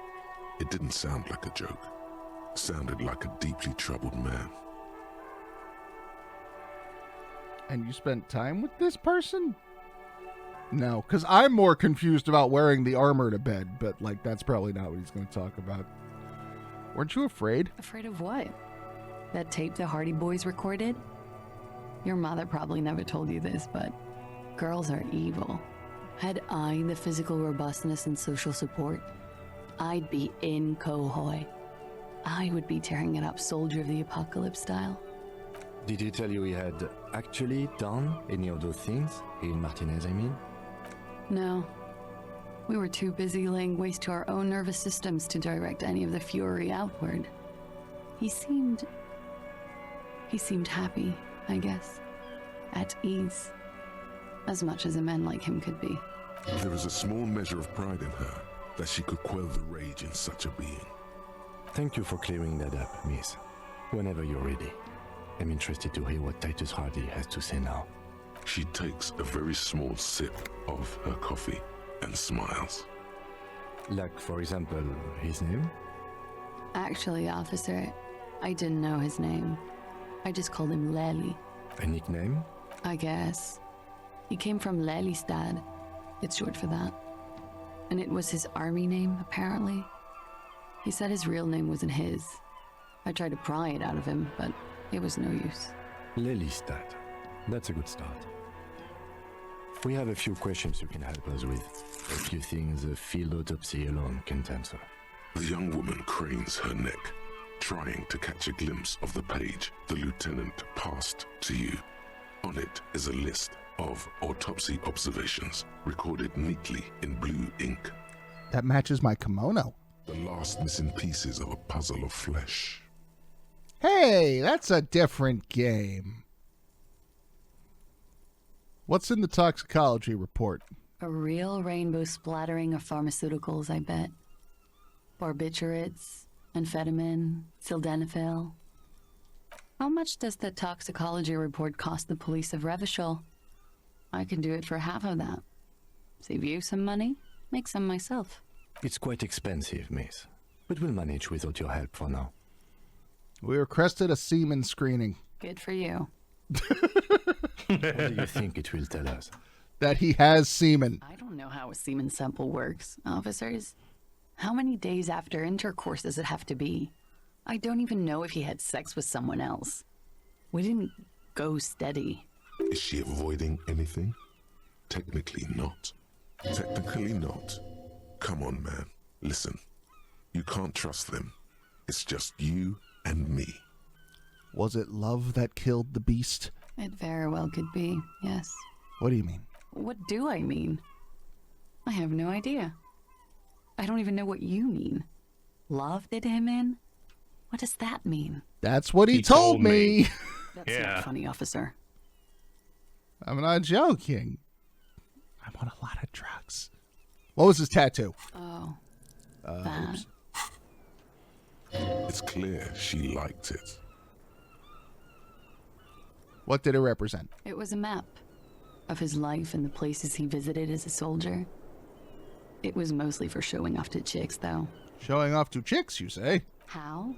It didn't sound like a joke. Sounded like a deeply troubled man. And you spent time with this person? No, because I'm more confused about wearing the armor to bed, but, like, that's probably not what he's going to talk about. Weren't you afraid? Afraid of what? That tape the Hardy Boys recorded? Your mother probably never told you this, but girls are evil. Had I the physical robustness and social support, I'd be in Kohoi. I would be tearing it up Soldier of the Apocalypse style. Did he tell you he had actually done any of those things? In Martinez, I mean? No. We were too busy laying waste to our own nervous systems to direct any of the fury outward. He seemed happy, I guess. At ease. As much as a man like him could be. There is a small measure of pride in her that she could quell the rage in such a being. Thank you for clearing that up, miss. Whenever you're ready. I'm interested to hear what Titus Hardy has to say now. She takes a very small sip of her coffee and smiles. Like, for example, his name? Actually, officer, I didn't know his name. I just called him Lely. A nickname? I guess. He came from Lelystad. It's short for that. And it was his army name, apparently. He said his real name wasn't his. I tried to pry it out of him, but it was no use. Lelystad. That's a good start. We have a few questions you can help us with. A few things a field autopsy alone can't answer. The young woman cranes her neck, trying to catch a glimpse of the page the lieutenant passed to you. On it is a list of autopsy observations, recorded neatly in blue ink. That matches my kimono. The last missing pieces of a puzzle of flesh. Hey, that's a different game. What's in the toxicology report? A real rainbow splattering of pharmaceuticals, I bet. Barbiturates, amphetamine, sildenafil. How much does the toxicology report cost the police of Revachol? I can do it for half of that. Save you some money, make some myself. It's quite expensive, miss. But we'll manage without your help for now. We requested a semen screening. Good for you. What do you think it will tell us? That he has semen. I don't know how a semen sample works, officers. How many days after intercourse does it have to be? I don't even know if he had sex with someone else. We didn't go steady. Is she avoiding anything? Technically not. Technically not. Come on, man. Listen. You can't trust them. It's just you and me. Was it love that killed the beast? It very well could be, yes. What do you mean? What do I mean? I have no idea. I don't even know what you mean. Love did him in? What does that mean? That's what he told me. That's not funny, officer. I'm not joking. I'm on a lot of drugs. What was his tattoo? Oh. Oops. It's clear she liked it. What did it represent? It was a map of his life and the places he visited as a soldier. It was mostly for showing off to chicks, though. Showing off to chicks, you say? How?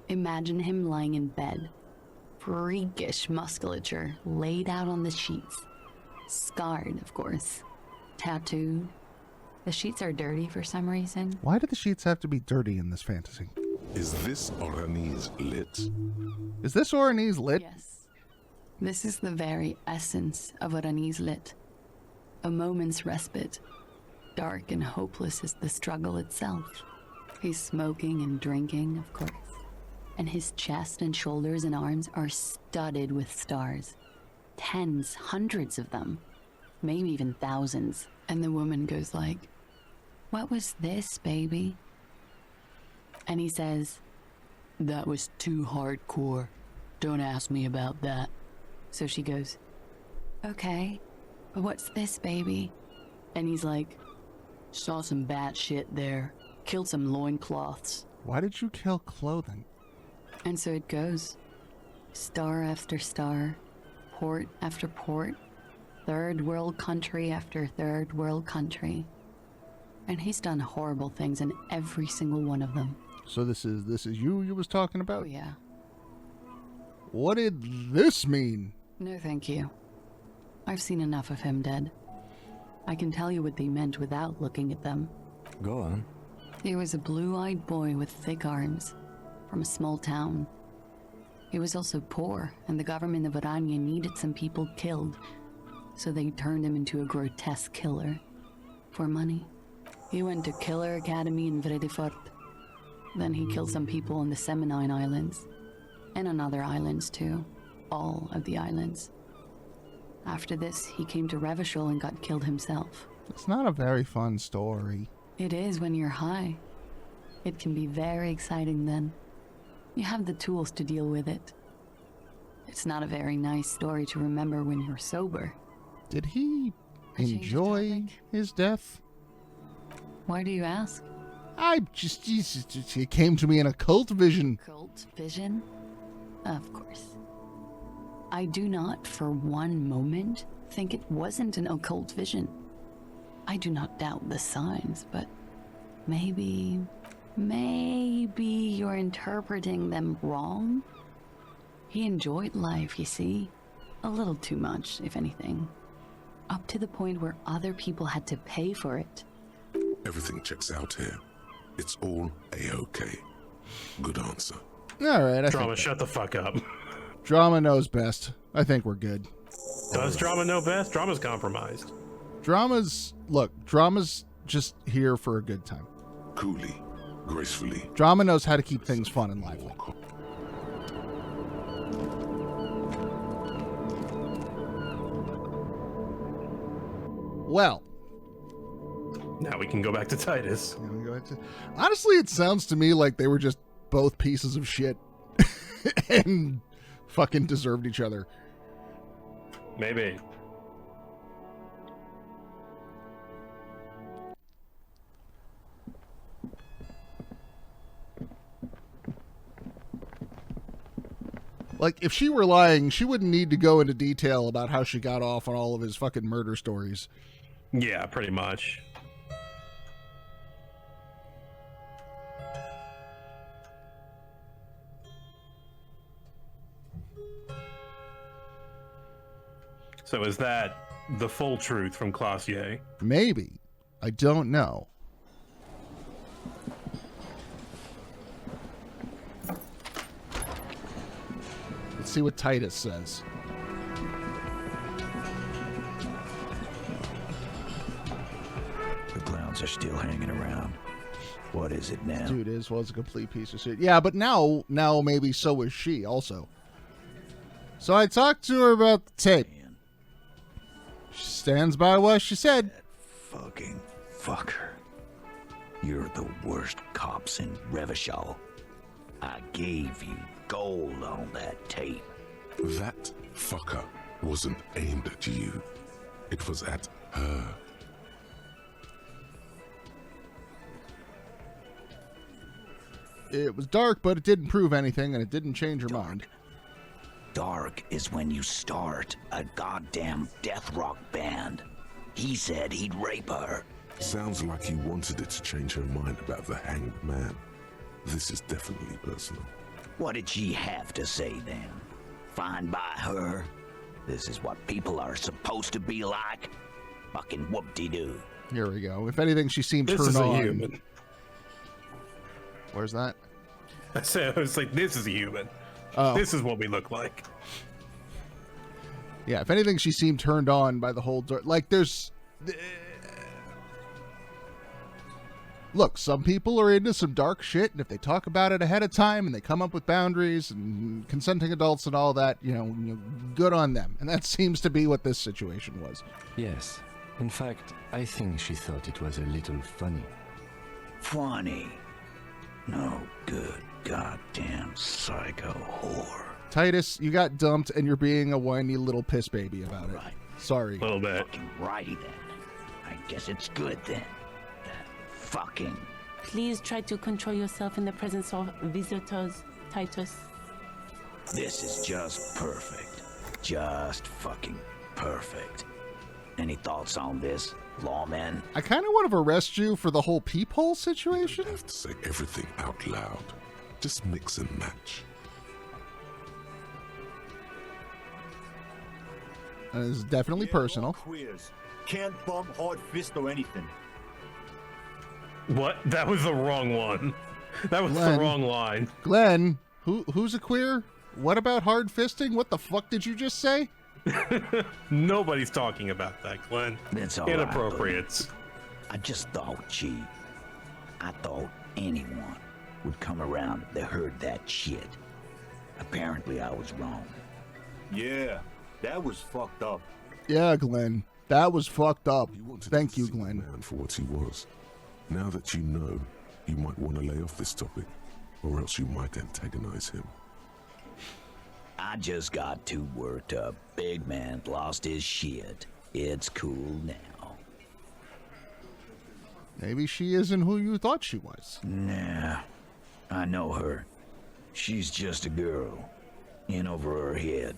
Imagine him lying in bed. Freakish musculature laid out on the sheets. Scarred, of course. Tattooed. The sheets are dirty for some reason. Why do the sheets have to be dirty in this fantasy? Is this Oranese lit? Is this Oranese lit? Yes. This is the very essence of Oranese lit. A moment's respite. Dark and hopeless as the struggle itself. He's smoking and drinking, of course. And his chest and shoulders and arms are studded with stars. Tens, hundreds of them. Maybe even thousands. And the woman goes like, "What was this, baby?" And he says, "That was too hardcore. Don't ask me about that." So she goes, "Okay, but what's this, baby?" And he's like, "Saw some bat shit there. Killed some loincloths." Why did you kill clothing? And so it goes. Star after star. Port after port. Third world country after third world country. And he's done horrible things in every single one of them. So this is you was talking about? Oh, yeah. What did this mean? No, thank you. I've seen enough of him dead. I can tell you what they meant without looking at them. Go on. He was a blue-eyed boy with thick arms, from a small town. He was also poor, and the government of Orania needed some people killed, so they turned him into a grotesque killer. For money. He went to Killer Academy in Vredefort. Then he killed some people on the Semenine Islands. And on other islands too. All of the islands. After this, he came to Revachol and got killed himself. It's not a very fun story. It is when you're high. It can be very exciting then. You have the tools to deal with it. It's not a very nice story to remember when you're sober. Did he enjoy his death? Why do you ask? It came to me in a cult vision. Cult vision? Of course. I do not, for one moment, think it wasn't an occult vision. I do not doubt the signs, but maybe you're interpreting them wrong? He enjoyed life, you see. A little too much, if anything. Up to the point where other people had to pay for it. Everything checks out here. It's all A-OK. Good answer. All right. Drama, shut the fuck up. Drama knows best. I think we're good. Does Drama know best? Drama's compromised. Drama's just here for a good time. Coolly, gracefully. Drama knows how to keep things fun and lively. Well. Now we can go back to Titus. Honestly, it sounds to me like they were just both pieces of shit and fucking deserved each other. Maybe. Like, if she were lying, she wouldn't need to go into detail about how she got off on all of his fucking murder stories. Yeah, pretty much. So is that the full truth from Classier? Maybe. I don't know. Let's see what Titus says. The clowns are still hanging around. What is it now? Dude was a complete piece of shit. Yeah, but now maybe so is she also. So I talked to her about the tape. She stands by what she said. That fucking fucker. You're the worst cops in Revachol. I gave you gold on that tape. That fucker wasn't aimed at you. It was at her. It was dark, but it didn't prove anything, and it didn't change her mind. Dark is when you start a goddamn death rock band. He said he'd rape her. Sounds like he wanted it to change her mind about the hanged man. This is definitely personal. What did she have to say then? Fine by her? This is what people are supposed to be like? Fucking whoop-de-doo. Here we go. If anything, she seemed This turned is a on. human. Where's that? I said, I was like, this is a human. Oh. This is what we look like. Yeah, if anything, she seemed turned on by the whole... Like, there's... Look, some people are into some dark shit, and if they talk about it ahead of time, and they come up with boundaries, and consenting adults and all that, you know, good on them. And that seems to be what this situation was. Yes. In fact, I think she thought it was a little funny. Funny? No good goddamn psycho whore. Titus, you got dumped, and you're being a whiny little piss baby about it. Right. Sorry. A little bit. Fucking righty then. I guess it's good then. That fucking... Please try to control yourself in the presence of visitors, Titus. This is just perfect. Just fucking perfect. Any thoughts on this, lawman? I kind of want to arrest you for the whole peephole situation. You have to say everything out loud. Just mix and match. This is definitely personal. Queers. Can't bump hard fist or anything. What? That was the wrong one. That was Glenn. the wrong line. Glenn, who's a queer? What about hard fisting? What the fuck did you just say? Nobody's talking about that, Glenn. That's all right, Inappropriate. I just thought, I thought anyone would come around if they heard that shit. Apparently, I was wrong. Yeah, that was fucked up. Yeah, Glenn. That was fucked up. Thank you, Glenn. Man for what he was. Now that you know, you might want to lay off this topic, or else you might antagonize him. I just got too worked up. Big man lost his shit. It's cool now. Maybe she isn't who you thought she was. Nah, I know her. She's just a girl. In over her head.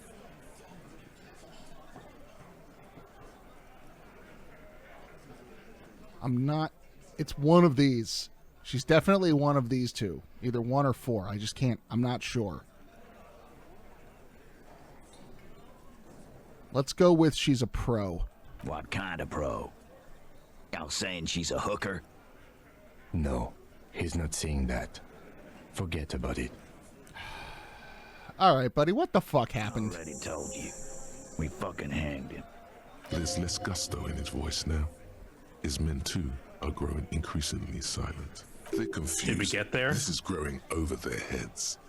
I'm not... It's one of these. She's definitely one of these two. Either one or four. I just can't... I'm not sure. Let's go with she's a pro. What kind of pro? Y'all saying she's a hooker? No, he's not saying that. Forget about it. All right, buddy. What the fuck happened? Already told you. We fucking hanged him. There's less gusto in his voice now. His men, too, are growing increasingly silent. They're confused. Did we get there? This is growing over their heads.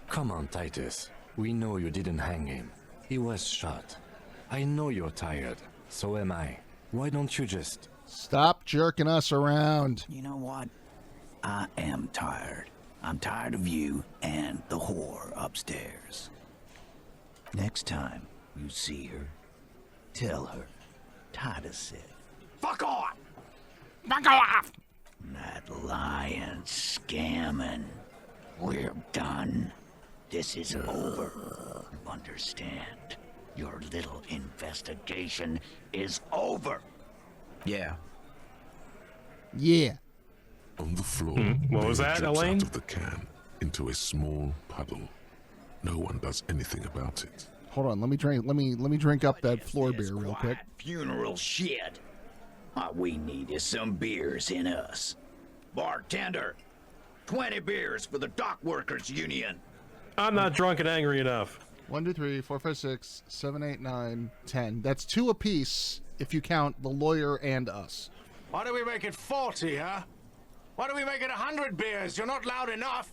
Come on, Titus. We know you didn't hang him. He was shot. I know you're tired. So am I. Why don't you just... Stop jerking us around. You know what? I am tired. I'm tired of you and the whore upstairs. Next time you see her, tell her Titus said, Fuck off! Fuck off! that lying, scamming. We're done. This is over. Understand? Your little investigation is over. Yeah. Yeah. On the floor, What was David that, drips Elaine? out of the can into a small puddle. No one does anything about it. Hold on. Let me drink up that floor beer real quick. Funeral shit. All we need is some beers in us. Bartender, 20 beers for the Dock Workers Union. I'm not drunk and angry enough. 1, 2, 3, 4, 5, 6, 7, 8, 9, 10. That's 2 apiece if you count the lawyer and us. Why do we make it 40, huh? Why do we make it 100 beers? You're not loud enough.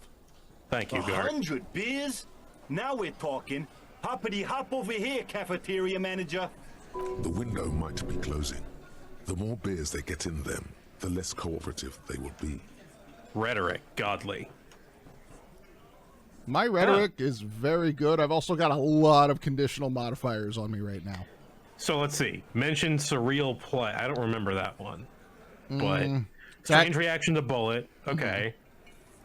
Thank you, Gart. 100 beers? Now we're talking. Hoppity hop over here, cafeteria manager. The window might be closing. The more beers they get in them, the less cooperative they will be. Rhetoric, godly. My rhetoric is very good. I've also got a lot of conditional modifiers on me right now. So let's see. Mention surreal play. I don't remember that one. But strange reaction to bullet. Okay.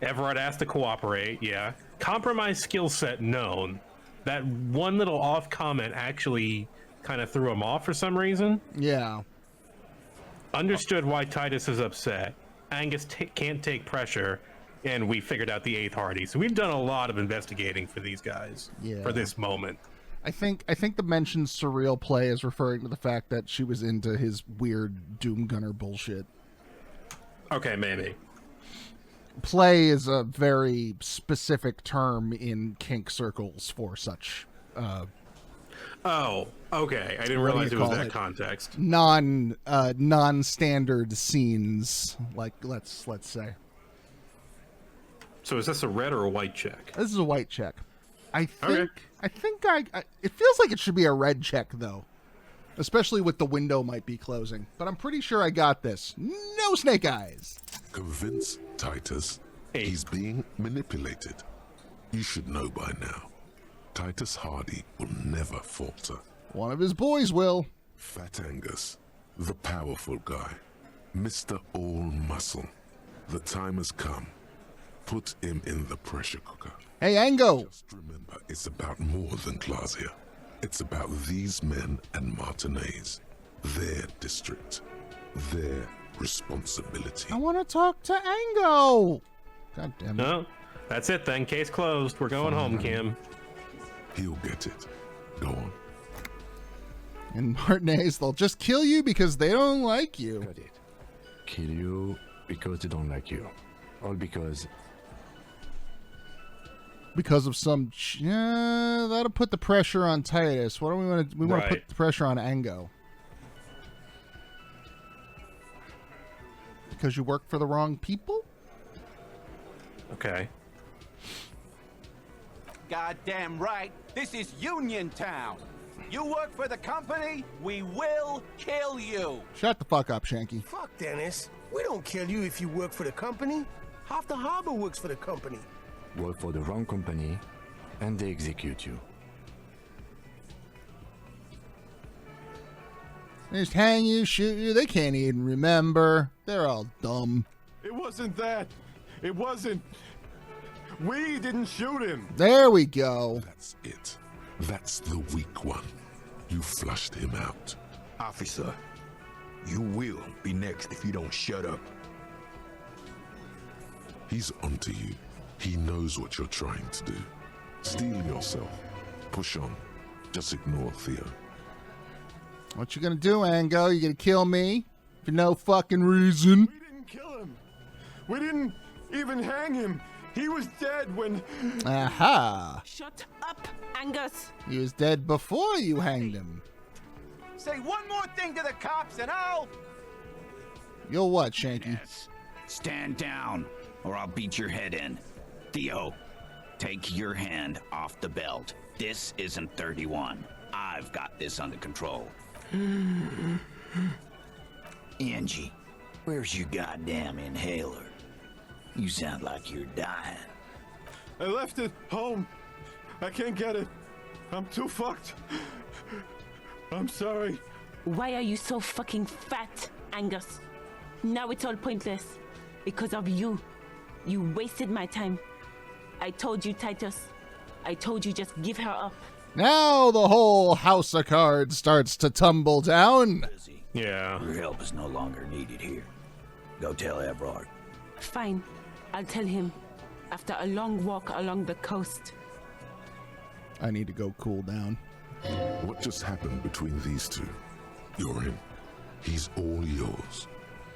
Everard asked to cooperate. Yeah. Compromise skill set known. That one little off comment actually kind of threw him off for some reason. Yeah. Understood why Titus is upset. Angus can't take pressure. And we figured out the 8th Hardy. So we've done a lot of investigating for these guys. Yeah. For this moment. I think the mentioned surreal play is referring to the fact that she was into his weird Doom Gunner bullshit. Okay, maybe. Play is a very specific term in kink circles for such. Oh, okay. I didn't realize it was that context. Non-standard scenes, like let's say. So is this a red or a white check? This is a white check. I think it feels like it should be a red check though. Especially with the window might be closing. But I'm pretty sure I got this. No snake eyes. Convince Titus he's being manipulated. You should know by now. Titus Hardy will never falter. One of his boys will. Fat Angus, the powerful guy. Mr. All Muscle. The time has come. Put him in the pressure cooker. Hey, Ango! Just remember, it's about more than Glasia. It's about these men and Martinez. Their district. Their responsibility. I want to talk to Ango! God damn it. No, that's it then. Case closed. We're going home, Kim. He'll get it. Go on. And Martinez, they'll just kill you because they don't like you. Got it. Kill you because they don't like you. All because Because of some... that'll put the pressure on Titus. What do we want to... We want to put the pressure on Ango. Because you work for the wrong people? Okay. Goddamn right. This is Union Town. You work for the company, we will kill you. Shut the fuck up, Shanky. Fuck, Dennis. We don't kill you if you work for the company. Half the harbor works for the company. Work for the wrong company, and they execute you. They just hang you, shoot you. They can't even remember. They're all dumb. It wasn't that. It wasn't. We didn't shoot him. There we go. That's it. That's the weak one. You flushed him out. Officer, you will be next if you don't shut up. He's onto you. He knows what you're trying to do. Steel yourself. Push on. Just ignore Theo. What you gonna do, Ango? You gonna kill me? For no fucking reason? We didn't kill him. We didn't even hang him. He was dead when... Aha! Shut up, Angus! He was dead before you hanged him. Say one more thing to the cops and I'll... You'll what, Shanky? Yes. Stand down, or I'll beat your head in. Theo, take your hand off the belt. This isn't 31. I've got this under control. Angie, where's your goddamn inhaler? You sound like you're dying. I left it home. I can't get it. I'm too fucked. I'm sorry. Why are you so fucking fat, Angus? Now it's all pointless. Because of you. You wasted my time. I told you, Titus. I told you just give her up. Now the whole house of cards starts to tumble down. Yeah. Your help is no longer needed here. Go tell Everard. Fine. I'll tell him. After a long walk along the coast. I need to go cool down. What just happened between these two? You're in. He's all yours.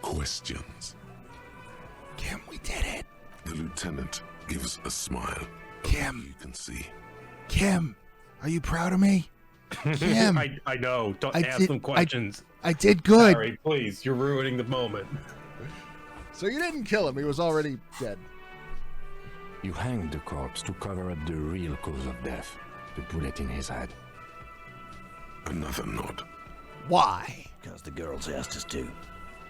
Questions. Kim, we did it. The lieutenant gives a smile. Kim. You can see. Kim, are you proud of me? Kim. I know. Don't ask them questions. I did good. Sorry, please. You're ruining the moment. So you didn't kill him. He was already dead. You hanged the corpse to cover up the real cause of death. The bullet in his head. Another nod. Why? Because the girls asked us to.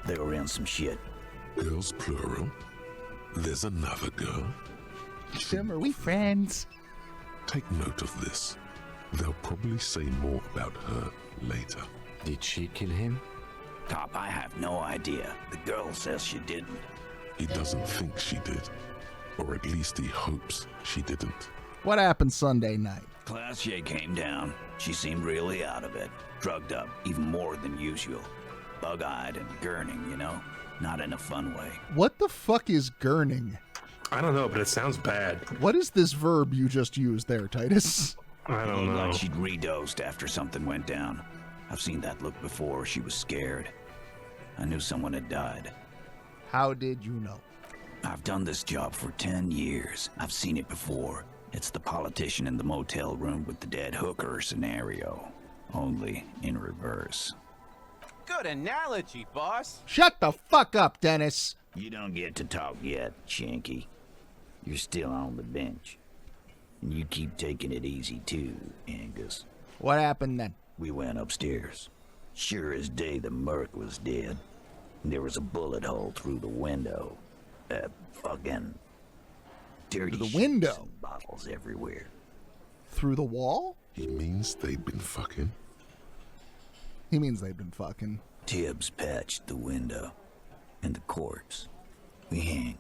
They were in some shit. Girls plural? There's another girl? Tim, are we friends? Take note of this. They'll probably say more about her later. Did she kill him? Cop, I have no idea. The girl says she didn't. He doesn't think she did. Or at least he hopes she didn't. What happened Sunday night? Classier came down. She seemed really out of it. Drugged up, even more than usual. Bug-eyed and gurning, you know? Not in a fun way. What the fuck is gurning? I don't know, but it sounds bad. What is this verb you just used there, Titus? I don't know. Like she'd redosed after something went down. I've seen that look before. She was scared. I knew someone had died. How did you know? I've done this job for 10 years. I've seen it before. It's the politician in the motel room with the dead hooker scenario. Only in reverse. Good analogy, boss. Shut the fuck up, Dennis. You don't get to talk yet, Shanky. You're still on the bench. And you keep taking it easy too, Angus. What happened then? We went upstairs. Sure as day the Merc was dead. There was a bullet hole through the window. Fucking dirty the window. And bottles everywhere. Through the wall? He means they've been fucking. He means they've been fucking. Tibbs patched the window. And the corpse. We hanged.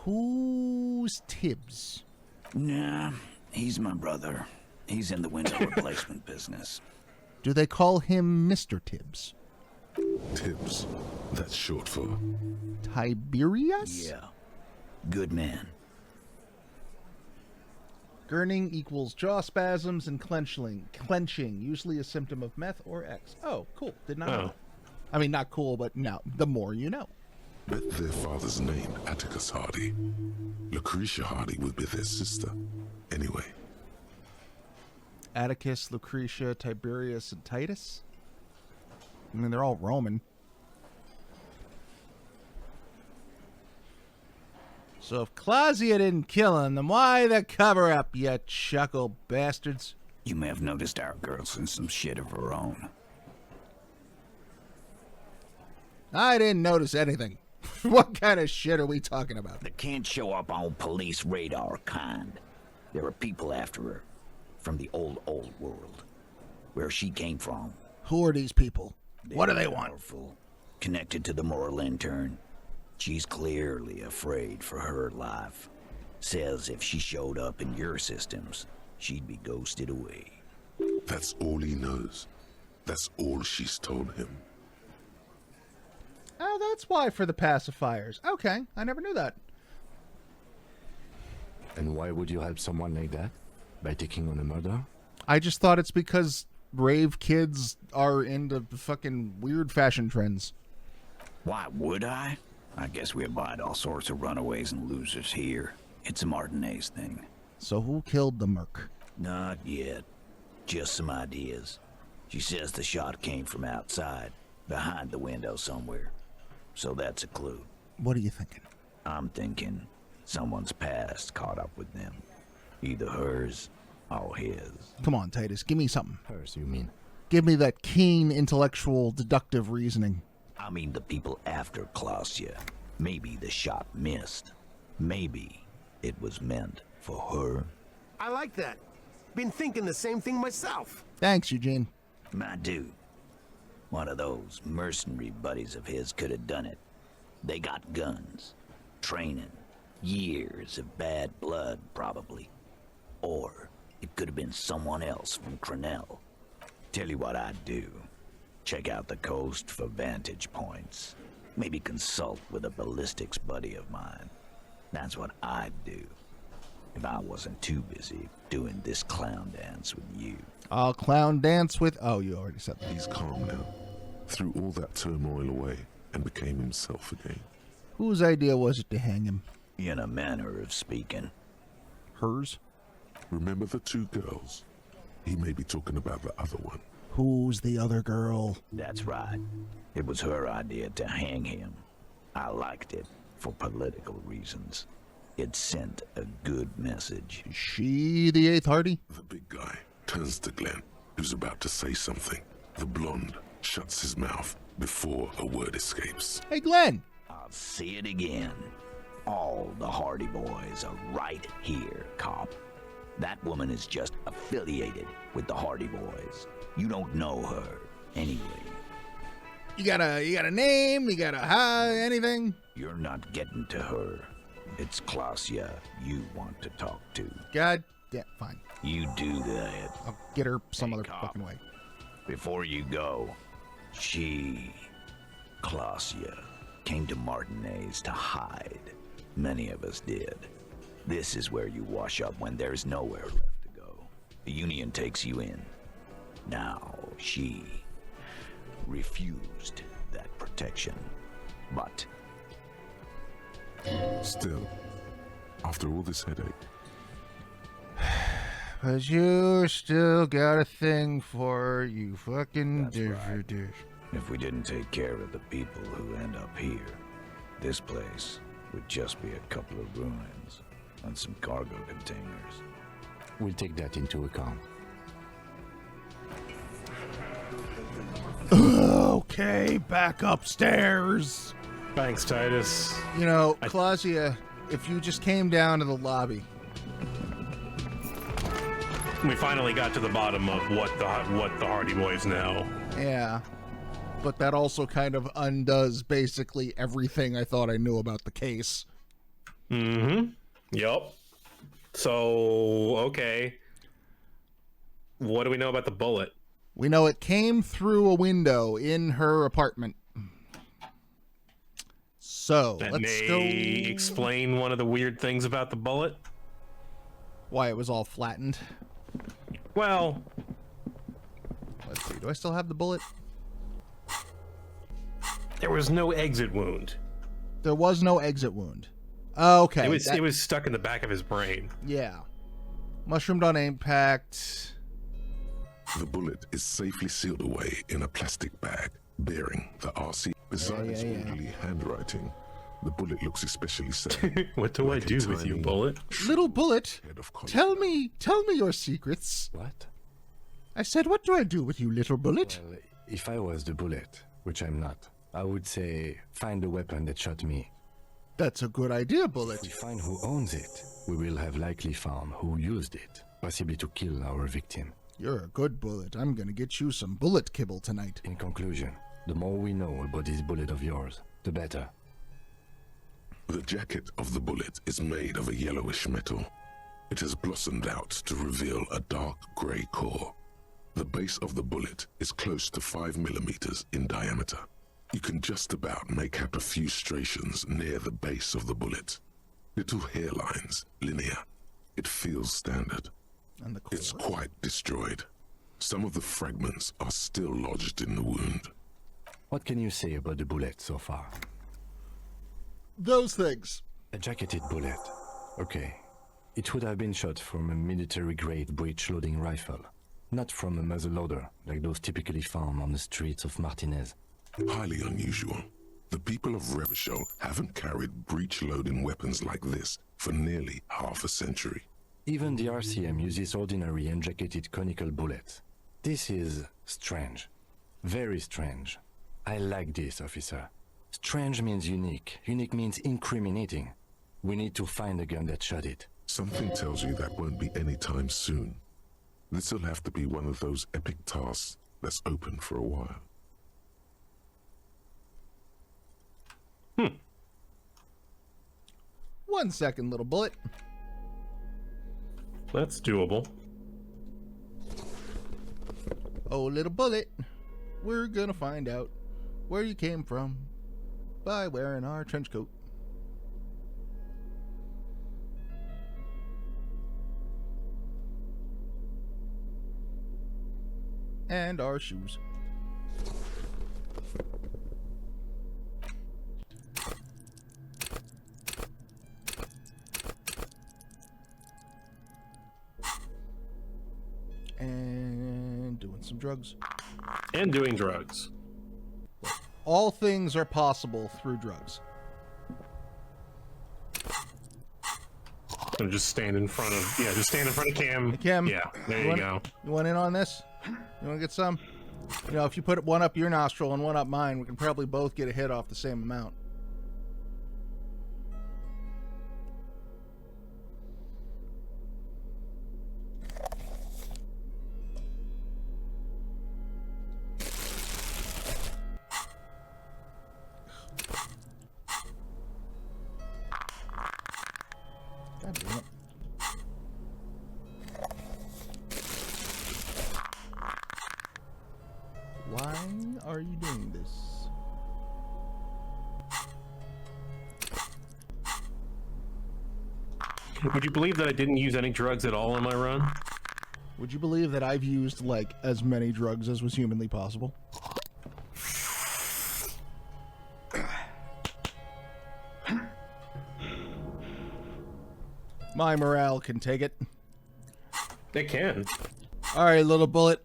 Who's Tibbs? Nah, he's my brother. He's in the window replacement business. Do they call him Mr. Tibbs? Tibbs. That's short for... Tiberius? Yeah. Good man. Gurning equals jaw spasms and clenching, usually a symptom of meth or X. Oh, cool. Did not know. I mean, not cool, but no. The more you know. Bet their father's name, Atticus Hardy. Lucretia Hardy would be their sister. Anyway. Atticus, Lucretia, Tiberius, and Titus? I mean, they're all Roman. So if Claudia didn't kill him, then why the cover-up, you chuckle bastards? You may have noticed our girl's in some shit of her own. I didn't notice anything. What kind of shit are we talking about? That can't show up on police radar kind. There are people after her. From the old world. Where she came from. Who are these people? What do they want? Powerful, connected to the moral intern. She's clearly afraid for her life. Says if she showed up in your systems, she'd be ghosted away. That's all he knows. That's all she's told him. Oh, that's why for the pacifiers. Okay, I never knew that. And why would you help someone like that? By taking on a murder? I just thought it's because rave kids are into fucking weird fashion trends. Why would I? I guess we abide all sorts of runaways and losers here. It's a Martinez thing. So who killed the merc? Not yet. Just some ideas. She says the shot came from outside, behind the window somewhere. So that's a clue. What are you thinking? I'm thinking someone's past caught up with them. Either hers or his. Come on, Titus, give me something. Hers, you mean? Give me that keen, intellectual, deductive reasoning. I mean the people after Claudia. Maybe the shot missed. Maybe it was meant for her. I like that. Been thinking the same thing myself. Thanks, Eugene. My dude. One of those mercenary buddies of his could have done it. They got guns, training, years of bad blood, probably. Or it could have been someone else from Crenell. Tell you what I'd do. Check out the coast for vantage points. Maybe consult with a ballistics buddy of mine. That's what I'd do. If I wasn't too busy doing this clown dance with you. I'll clown dance with... Oh, you already said that. He's calm now. Threw all that turmoil away and became himself again. Whose idea was it to hang him? In a manner of speaking. Hers? Remember the two girls? He may be talking about the other one. Who's the other girl? That's right. It was her idea to hang him. I liked it for political reasons. It sent a good message. Is she the eighth Hardy? The big guy turns to Glenn, who's about to say something. The blonde shuts his mouth before a word escapes. Hey, Glenn! I'll see it again. All the Hardy boys are right here, cop. That woman is just affiliated with the Hardy boys. You don't know her, anyway. You got a name? You got a anything? You're not getting to her. It's Claudia you want to talk to. God, yeah, fine. You do that. I'll get her some other fucking way. Before you go, Claudia, came to Martinez to hide. Many of us did. This is where you wash up when there's nowhere left to go. The Union takes you in. Now, she refused that protection. But still, after all this headache. But you still got a thing for you fucking dish. If we didn't take care of the people who end up here, this place would just be a couple of ruins and some cargo containers. We'll take that into account. Okay, back upstairs. Thanks, Titus. You know, Claudia, if you just came down to the lobby. We finally got to the bottom of what the Hardy Boys know. Yeah. But that also kind of undoes basically everything I thought I knew about the case. Mm-hmm. Yup. So, okay. What do we know about the bullet? We know it came through a window in her apartment. So, That let's may go... explain one of the weird things about the bullet. Why it was all flattened. Well... Let's see, do I still have the bullet? There was no exit wound. There was no exit wound. Okay. It was stuck in the back of his brain. Yeah. Mushroomed on impact. The bullet is safely sealed away in a plastic bag bearing the RC. Besides orderly handwriting, the bullet looks especially sad. What do I do with you, Bullet? Little Bullet, tell me your secrets. What? I said, what do I do with you, little Bullet? Well, if I was the Bullet, which I'm not, I would say find the weapon that shot me. That's a good idea, Bullet. If we find who owns it, we will have likely found who used it, possibly to kill our victim. You're a good Bullet. I'm gonna get you some bullet kibble tonight. In conclusion, the more we know about this bullet of yours, the better. The jacket of the bullet is made of a yellowish metal. It has blossomed out to reveal a dark grey core. The base of the bullet is close to 5 millimeters in diameter. You can just about make out a few striations near the base of the bullet. Little hairlines, linear. It feels standard. And the core? It's quite destroyed. Some of the fragments are still lodged in the wound. What can you say about the bullet so far? Those things. A jacketed bullet. Okay. It would have been shot from a military-grade breech-loading rifle, not from a muzzleloader like those typically found on the streets of Martinez. Highly unusual. The people of Revachol haven't carried breech-loading weapons like this for nearly half a century. Even the RCM uses ordinary unjacketed conical bullets. This is strange. Very strange. I like this, officer. Strange means unique. Unique means incriminating. We need to find the gun that shot it. Something tells you that won't be anytime soon. This'll have to be one of those epic tasks that's open for a while. 1 second, little Bullet. That's doable. Oh, little Bullet, we're gonna find out where you came from by wearing our trench coat. And our shoes. And doing some drugs. And doing drugs. All things are possible through drugs. So just stand in front of, just stand in front of Cam. Hey, Cam. Yeah, there you go. You want in on this? You want to get some? You know, if you put one up your nostril and one up mine, we can probably both get a hit off the same amount. God damn it. Why are you doing this? Would you believe that I didn't use any drugs at all on my run? Would you believe that I've used, like, as many drugs as was humanly possible? My morale can take it. They can. Alright, little Bullet.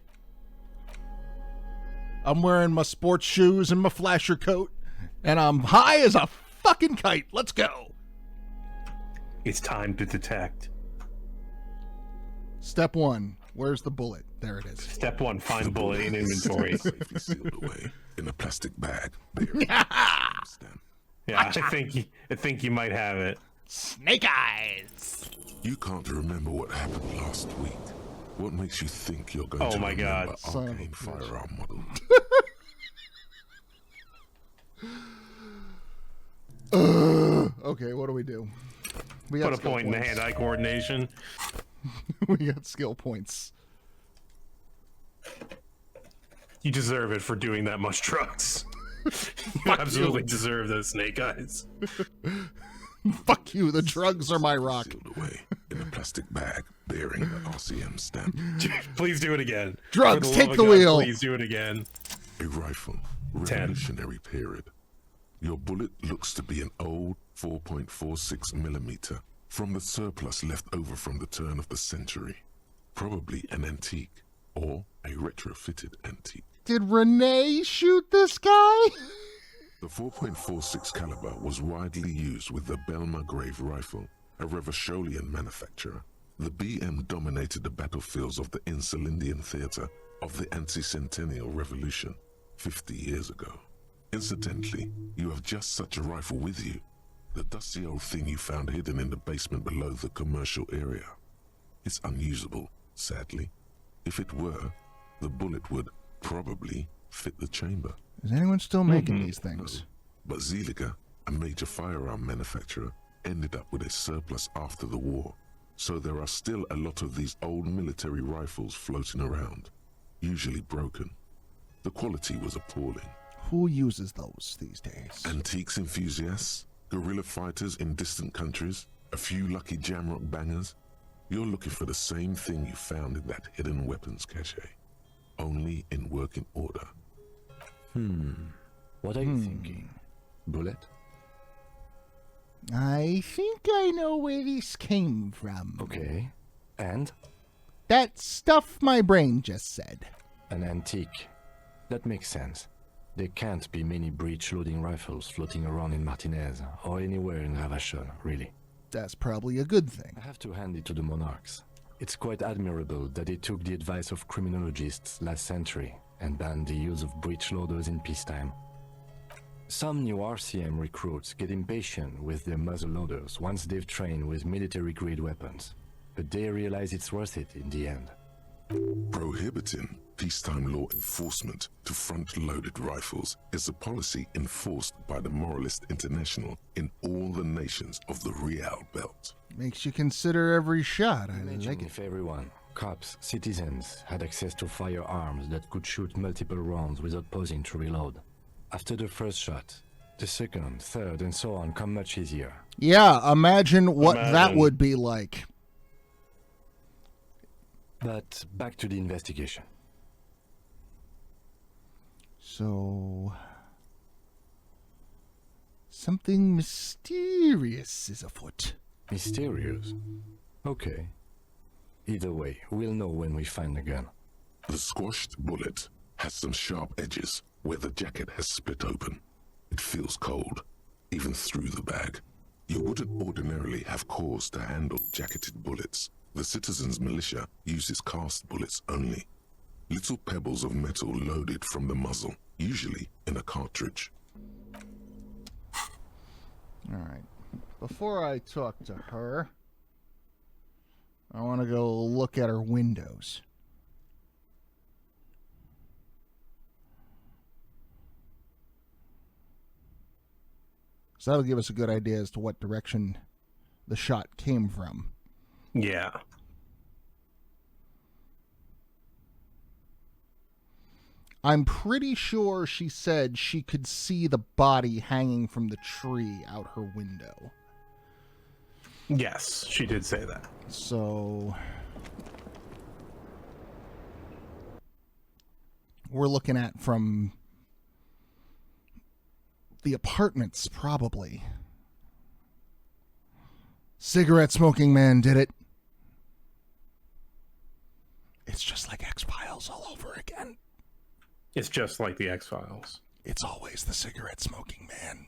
I'm wearing my sports shoes and my flasher coat, and I'm high as a fucking kite. Let's go. It's time to detect. Step 1. Where's the bullet? There it is. Step 1. Find bullet in inventory. Safely sealed away in a plastic bag. Yeah, I think you might have it. Snake eyes. You can't remember what happened last week. What makes you think you're going to my remember God. arcane firearm model? Okay, what do we do? We Put a skill point in the points. hand-eye coordination. We got skill points. You deserve it for doing that much drugs. You Fuck absolutely you. deserve those snake eyes. Fuck you, the drugs are my rock. Sealed away in a plastic bag bearing the RCM stamp. Please do it again. Drugs, For take love the of God, wheel. Please do it again. A rifle. 10. Revolutionary period. Your bullet looks to be an old 4.46 millimeter from the surplus left over from the turn of the century. Probably an antique or a retrofitted antique. Did Renee shoot this guy? The 4.46 caliber was widely used with the Belma Grave rifle, a Revacholian manufacturer. The BM dominated the battlefields of the Insulindian theater of the anti-centennial revolution 50 years ago. Incidentally, you have just such a rifle with you. The dusty old thing you found hidden in the basement below the commercial area. It's unusable, sadly. If it were, the bullet would probably fit the chamber. Is anyone still making these things? But Zeliger, a major firearm manufacturer, ended up with a surplus after the war. So there are still a lot of these old military rifles floating around, usually broken. The quality was appalling. Who uses those these days? Antiques enthusiasts, guerrilla fighters in distant countries, a few lucky jamrock bangers. You're looking for the same thing you found in that hidden weapons cache, only in working order. What are you thinking? Bullet? I think I know where this came from. Okay. And? That stuff my brain just said. An antique. That makes sense. There can't be many breech-loading rifles floating around in Martinez, or anywhere in Revachol, really. That's probably a good thing. I have to hand it to the monarchs. It's quite admirable that they took the advice of criminologists last century and banned the use of breech loaders in peacetime. Some new RCM recruits get impatient with their muzzle loaders once they've trained with military-grade weapons, but they realize it's worth it in the end. Prohibiting peacetime law enforcement to front-loaded rifles is a policy enforced by the Moralist International in all the nations of the Real Belt. Makes you consider every shot. Imagine if everyone, cops, citizens, had access to firearms that could shoot multiple rounds without pausing to reload. After the first shot, the second, third, and so on come much easier. Yeah, imagine what that would be like. But back to the investigation. So, something mysterious is afoot. Mysterious? Okay. Either way, we'll know when we find the gun. The squashed bullet has some sharp edges where the jacket has split open. It feels cold, even through the bag. You wouldn't ordinarily have cause to handle jacketed bullets. The citizens' militia uses cast bullets only. Little pebbles of metal loaded from the muzzle, usually in a cartridge. Alright. Before I talk to her, I want to go look at her windows. So that'll give us a good idea as to what direction the shot came from. Yeah. I'm pretty sure she said she could see the body hanging from the tree out her window. Yes, she did say that. So we're looking at from the apartments, probably. Cigarette smoking man did it. It's just like X-Files all over again. It's just like the X-Files. It's always the cigarette smoking man.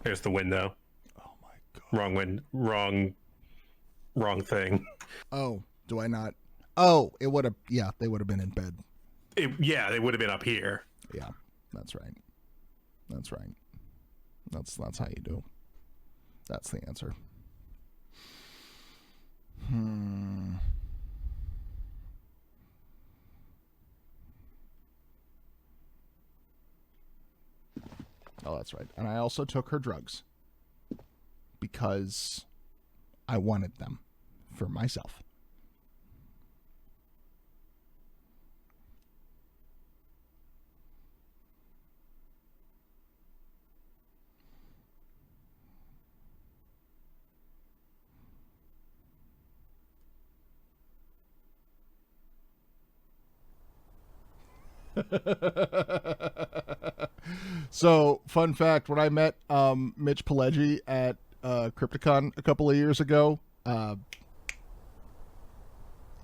There's the window. Oh my god. Wrong thing. Oh, do I not? Oh, it would have, yeah, they would have been in bed. Yeah, they would have been up here. Yeah, that's right. That's right. That's how you do. That's the answer. Oh, that's right. And I also took her drugs because I wanted them for myself. So, fun fact, when I met Mitch Pileggi at Crypticon a couple of years ago,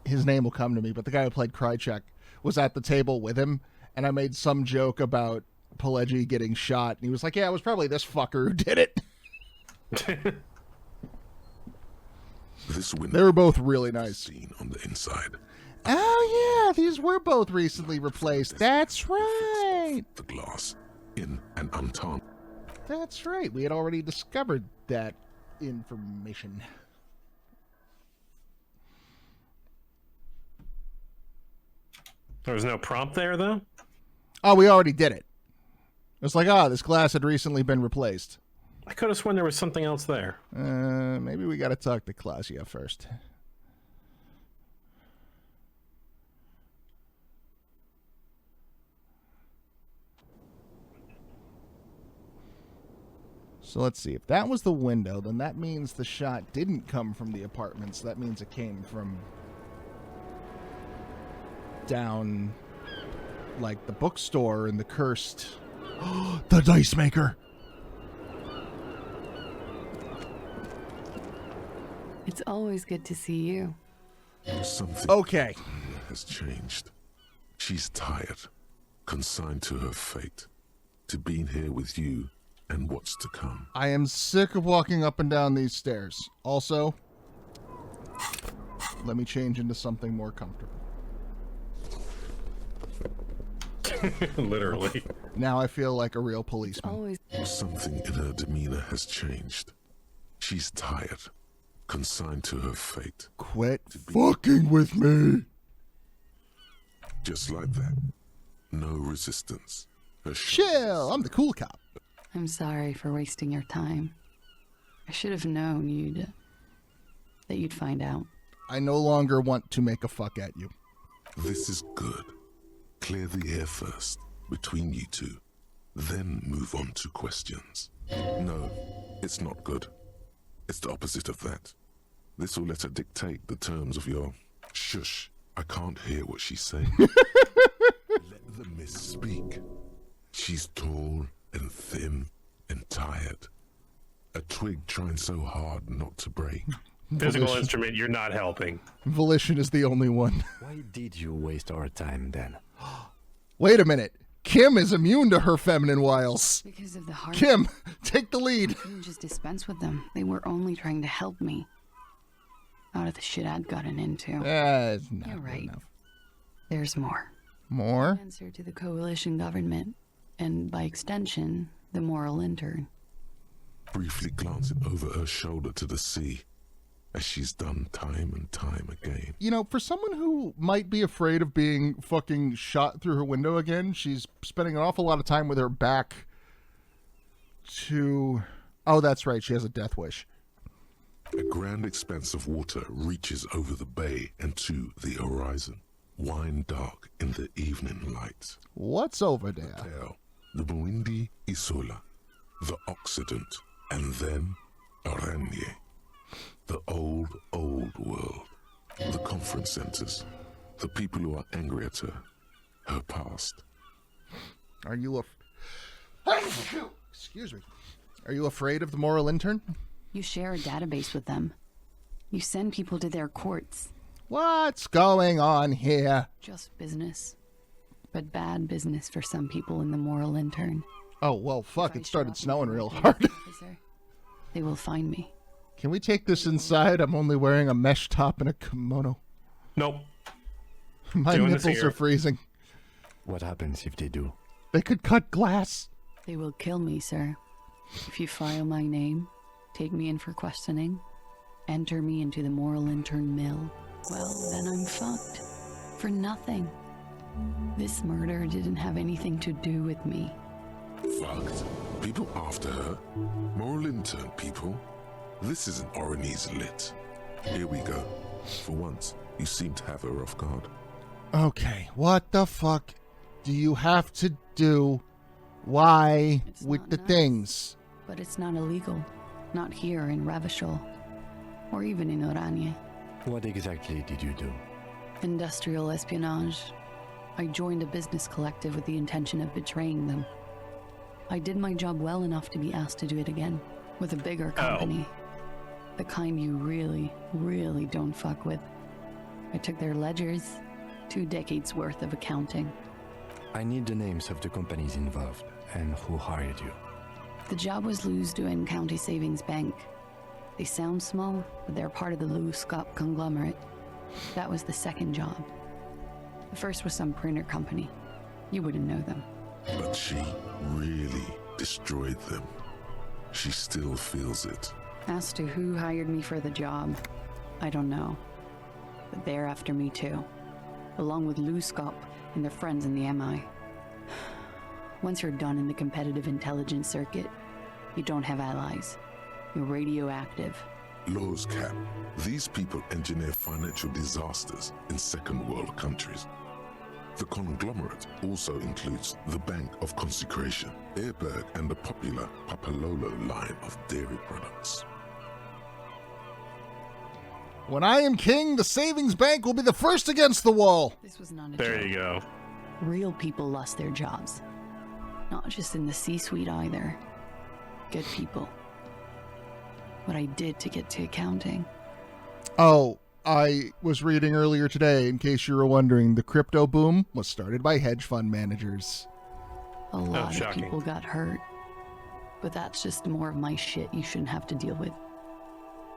his name will come to me, but the guy who played Krychek was at the table with him, and I made some joke about Pileggi getting shot, and he was like, yeah, it was probably this fucker who did it. They were both really nice. On the inside. Oh, yeah, these were both recently replaced. That's right. The glass in an untarnished. That's right. We had already discovered that information. There was no prompt there, though? Oh, we already did it. It's like, this glass had recently been replaced. I could have sworn there was something else there. Maybe we got to talk to Klasia first. So let's see. If that was the window, then that means the shot didn't come from the apartments. That means it came from down, like, the bookstore and the cursed... the dice maker! It's always good to see you. Something okay has changed. She's tired, consigned to her fate, to being here with you and what's to come. I am sick of walking up and down these stairs. Also, let me change into something more comfortable. Literally. Now I feel like a real policeman. Something in her demeanor has changed. She's tired, consigned to her fate. Quit fucking with me! Just like that. No resistance. Chill, I'm the cool cop. I'm sorry for wasting your time. I should have known that you'd find out. I no longer want to make a fuck at you. This is good. Clear the air first, between you two. Then move on to questions. No, it's not good. It's the opposite of that. This will let her dictate the terms of your... Shush, I can't hear what she's saying. Let the miss speak. She's tall and thin and tired. A twig trying so hard not to break. Physical instrument, you're not helping. Volition is the only one. Why did you waste our time then? Wait a minute. Kim is immune to her feminine wiles. Because of the heart. Kim, take the lead. I couldn't just dispense with them. They were only trying to help me. Out of the shit I'd gotten into. It's not You're right. enough. There's more. More? Answer to the coalition government, and by extension, the moral intern. Briefly glancing over her shoulder to the sea, as she's done time and time again. You know, for someone who might be afraid of being fucking shot through her window again, she's spending an awful lot of time with her back to... Oh, that's right, she has a death wish. A grand expanse of water reaches over the bay and to the horizon, wine dark in the evening light. What's over there? The Buindi Isola, the Occident, and then Aranye. The old, old world. The conference centers. The people who are angry at her. Her past. Are you Excuse me. Are you afraid of the moral intern? You share a database with them. You send people to their courts. What's going on here? Just business. But bad business for some people in the moral intern. Oh, well, fuck, it started snowing real hard. They will find me. Can we take this inside? I'm only wearing a mesh top and a kimono. Nope. My nipples are freezing. What happens if they do? They could cut glass. They will kill me, sir. If you file my name, take me in for questioning, enter me into the moral intern mill, well, then I'm fucked. For nothing. This murder didn't have anything to do with me. Fucked? People after her? Moral intern people? This isn't Orionese lit. Here we go. For once, you seem to have her off guard. Okay, what the fuck do you have to do? Why with the things? But it's not illegal. Not here in Revachol. Or even in Oranje. What exactly did you do? Industrial espionage. I joined a business collective with the intention of betraying them. I did my job well enough to be asked to do it again, with a bigger company. The kind you really, really don't fuck with. I took their ledgers, 2 decades worth of accounting. I need the names of the companies involved and who hired you. The job was Lewes County Savings Bank. They sound small, but they're part of the Lewes conglomerate. That was the second job. The first was some printer company. You wouldn't know them. But she really destroyed them. She still feels it. As to who hired me for the job, I don't know. But they're after me too, along with Lewskop and their friends in the MI. Once you're done in the competitive intelligence circuit, you don't have allies. You're radioactive. Laws cap. These people engineer financial disasters in second world countries. The conglomerate also includes the Bank of Consecration, Airberg, and the popular Papalolo line of dairy products. When I am king, the savings bank will be the first against the wall. This was not a There joke. you go. Real people lost their jobs. Not just in the C-suite either. Good people. What I did to get to accounting. Oh, I was reading earlier today, in case you were wondering, the crypto boom was started by hedge fund managers. A lot of shocking. people got hurt. But that's just more of my shit you shouldn't have to deal with.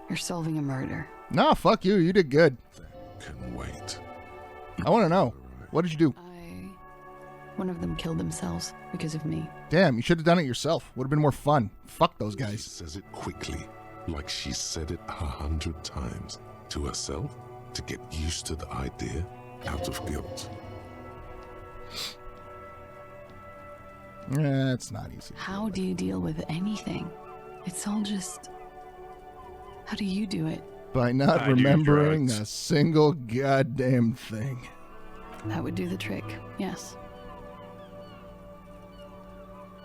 You're solving a murder. Nah, fuck you. You did good. Can wait. I want to know. What did you do? One of them killed themselves because of me. Damn, you should have done it yourself. Would have been more fun. Fuck those She guys. says it quickly, like she said it 100 times to herself to get used to the idea out of guilt. Yeah, it's not easy. How do you deal with anything? It's all just... How do you do it? By not I do remembering drugs. a single goddamn thing. That would do the trick, yes.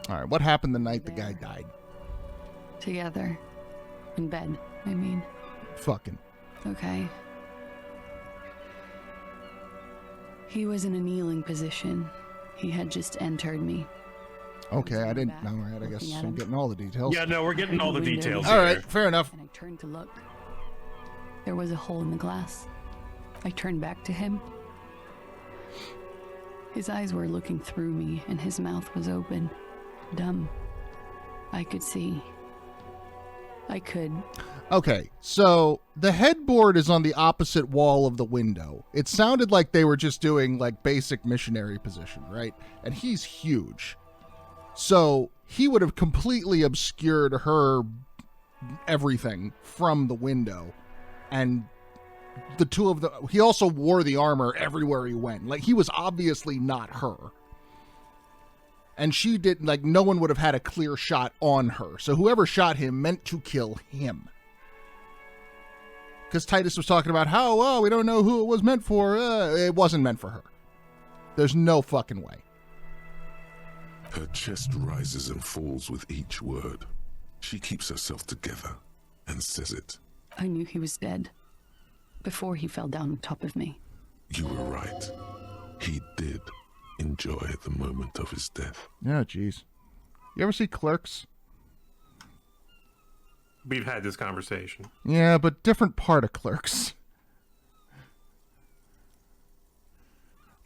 All right, what happened the night the guy died? Together. In bed, I mean. Fucking. Okay. He was in a kneeling position. He had just entered me. Okay, I didn't. All right, I guess looking at I'm him. getting all the details. Yeah, no, we're getting all the Windows. details All here. right, fair enough. And I turned to look. There was a hole in the glass. I turned back to him. His eyes were looking through me, and his mouth was open. Dumb. I could see. I could. Okay, so the headboard is on the opposite wall of the window. It sounded like they were just doing like basic missionary position, right? And he's huge. So he would have completely obscured her everything from the window. And the two of them, he also wore the armor everywhere he went. Like he was obviously not her. And she didn't, like no one would have had a clear shot on her. So whoever shot him meant to kill him. Because Titus was talking about how, oh, we don't know who it was meant for. It wasn't meant for her. There's no fucking way. Her chest rises and falls with each word. She keeps herself together and says it. I knew he was dead. Before he fell down on top of me. You were right. He did enjoy the moment of his death. Yeah, jeez. You ever see Clerks? We've had this conversation. Yeah, but different part of Clerks.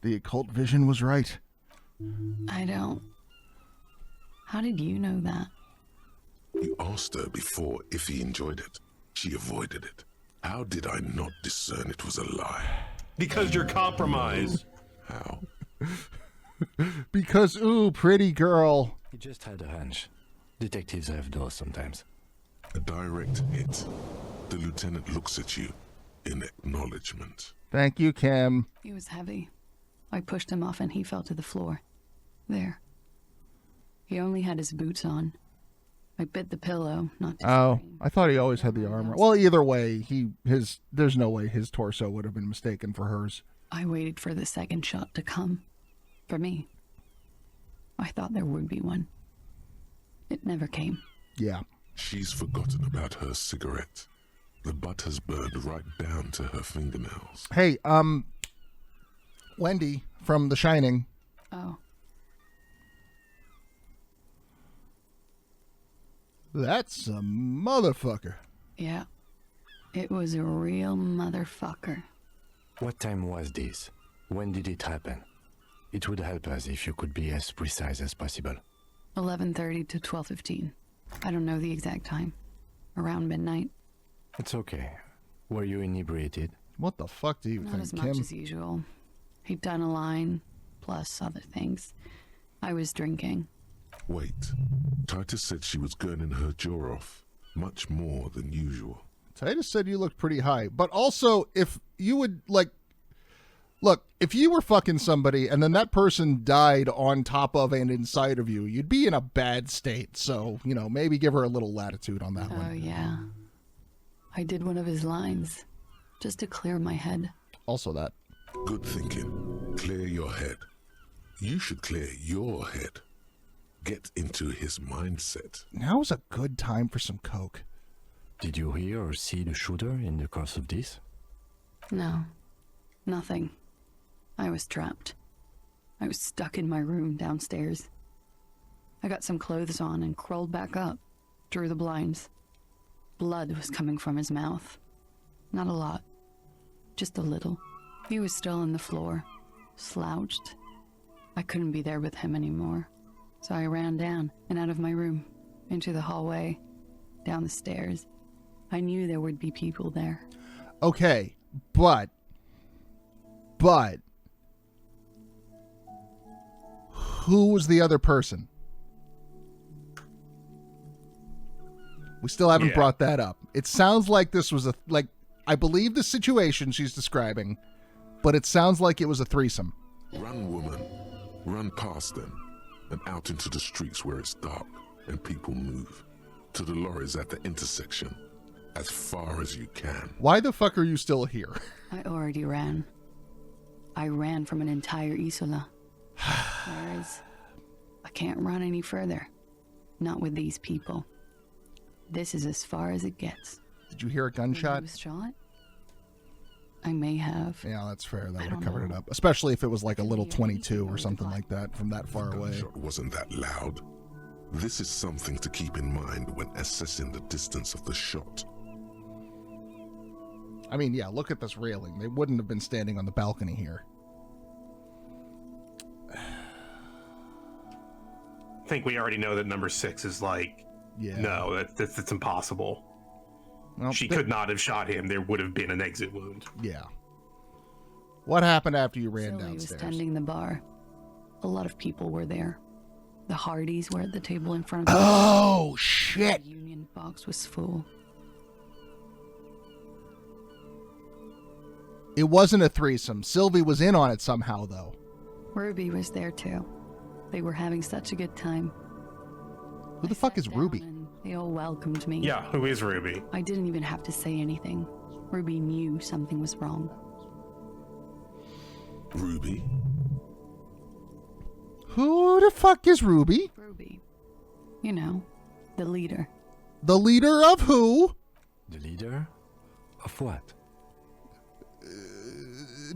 The occult vision was right. I don't. How did you know that? You asked her before if he enjoyed it. She avoided it. How did I not discern it was a lie? Because you're compromised. How? Because, ooh, pretty girl. He just had a hunch. Detectives have those sometimes. A direct hit. The lieutenant looks at you in acknowledgement. Thank you, Kim. He was heavy. I pushed him off and he fell to the floor. There. He only had his boots on. I bit the pillow, not to Oh, scream. I thought he always had the armor. Well, either way, there's no way his torso would have been mistaken for hers. I waited for the second shot to come. For me. I thought there would be one. It never came. Yeah. She's forgotten about her cigarette. The butt has burned right down to her fingernails. Hey, Wendy from The Shining. Oh. That's a motherfucker. Yeah. It was a real motherfucker. What time was this? When did it happen? It would help us if you could be as precise as possible. 11:30 to 12:15. I don't know the exact time. Around midnight. It's okay. Were you inebriated? What the fuck do you Not think, as Kim? much as usual. He'd done a line, plus other things. I was drinking. Wait. Titus said she was gurning her jaw off. Much more than usual. Titus said you looked pretty high. But also, if you would, like... Look, if you were fucking somebody and then that person died on top of and inside of you, you'd be in a bad state. So, you know, maybe give her a little latitude on that one. Oh, yeah. I did one of his lines, just to clear my head. Also that. Good thinking. Clear your head. You should clear your head. Get into his mindset. Now is a good time for some coke. Did you hear or see the shooter in the course of this? No. Nothing. I was trapped. I was stuck in my room downstairs. I got some clothes on and crawled back up, drew the blinds. Blood was coming from his mouth. Not a lot. Just a little. He was still on the floor, slouched. I couldn't be there with him anymore. So I ran down and out of my room, into the hallway, down the stairs. I knew there would be people there. Okay, but who was the other person? We still haven't brought that up. It sounds like this was I believe the situation she's describing, but it sounds like it was a threesome. Run, woman. Run past them and out into the streets where it's dark and people move. To the lorries at the intersection. As far as you can. Why the fuck are you still here? I already ran. I ran from an entire Isola. Whereas, I can't run any further. Not with these people. This is as far as it gets. Did you hear a gunshot? I was shot? I may have. Yeah, that's fair. That would have covered it up. Especially if it was like a little 22 or something like that from that far away. Gunshot wasn't that loud. This is something to keep in mind when assessing the distance of the shot. I mean, yeah, look at this railing. They wouldn't have been standing on the balcony here. I think we already know that number 6 is like, no, that's impossible. Well, she could not have shot him. There would have been an exit wound. Yeah. What happened after you ran Sylvie downstairs? was tending the bar. A lot of people were there. The Hardys were at the table in front of us. Oh, shit! The Union box was full. It wasn't a threesome. Sylvie was in on it somehow, though. Ruby was there, too. They were having such a good time. Who the fuck is Ruby? They all welcomed me. Yeah, who is Ruby? I didn't even have to say anything. Ruby knew something was wrong. Ruby? Who the fuck is Ruby? Ruby. You know, the leader. The leader of who? The leader? Of what?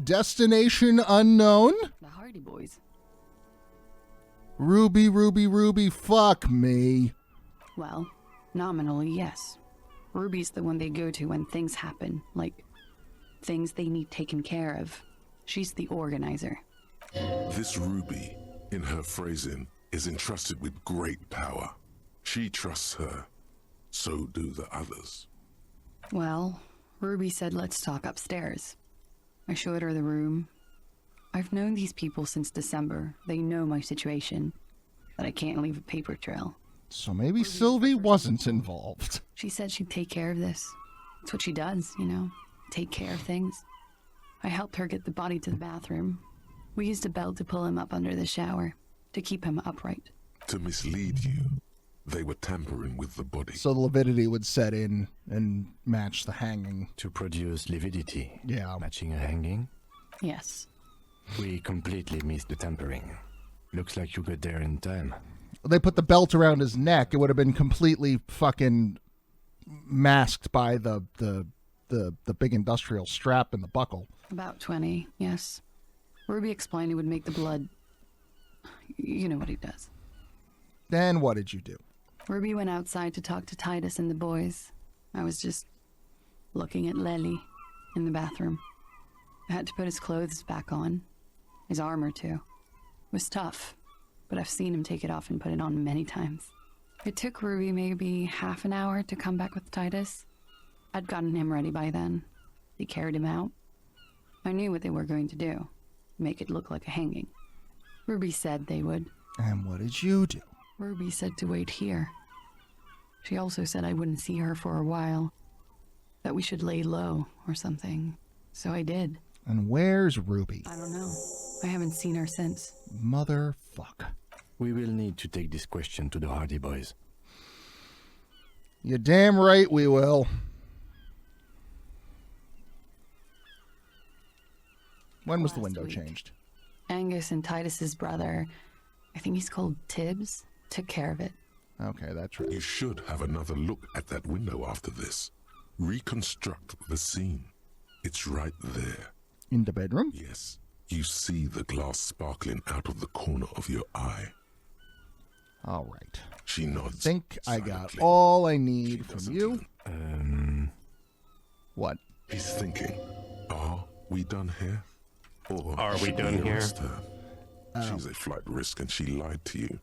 Destination unknown? The Hardy Boys. Ruby, Ruby, Ruby, fuck me. Well, nominally, yes. Ruby's the one they go to when things happen, like things they need taken care of. She's the organizer. This Ruby, in her phrasing, is entrusted with great power. She trusts her. So do the others. Well, Ruby said let's talk upstairs. I showed her the room. I've known these people since December. They know my situation, that I can't leave a paper trail. So maybe Sylvie wasn't involved. She said she'd take care of this. It's what she does, you know, take care of things. I helped her get the body to the bathroom. We used a belt to pull him up under the shower, to keep him upright. To mislead you, they were tampering with the body. So the lividity would set in and match the hanging. To produce lividity. Yeah. Matching a hanging? Yes. We completely missed the tampering. Looks like you got there in time. They put the belt around his neck. It would have been completely fucking masked by the big industrial strap and the buckle. About 20, yes. Ruby explained he would make the blood... You know what he does. Then what did you do? Ruby went outside to talk to Titus and the boys. I was just looking at Lely in the bathroom. I had to put his clothes back on. His armor, too. It was tough, but I've seen him take it off and put it on many times. It took Ruby maybe half an hour to come back with Titus. I'd gotten him ready by then. They carried him out. I knew what they were going to do. Make it look like a hanging. Ruby said they would. And what did you do? Ruby said to wait here. She also said I wouldn't see her for a while. That we should lay low or something. So I did. And where's Ruby? I don't know. I haven't seen her since. Motherfuck. We will need to take this question to the Hardy Boys. You're damn right we will. When was the window changed? Angus and Titus's brother, I think he's called Tibbs, took care of it. Okay, that's right. You should have another look at that window after this. Reconstruct the scene. It's right there. In the bedroom? Yes. You see the glass sparkling out of the corner of your eye. All right. She nods. I think I silently. got all I need from you. What? He's thinking, are we done here? Or Are we should done here? arrest her? She's a flight risk and she lied to you.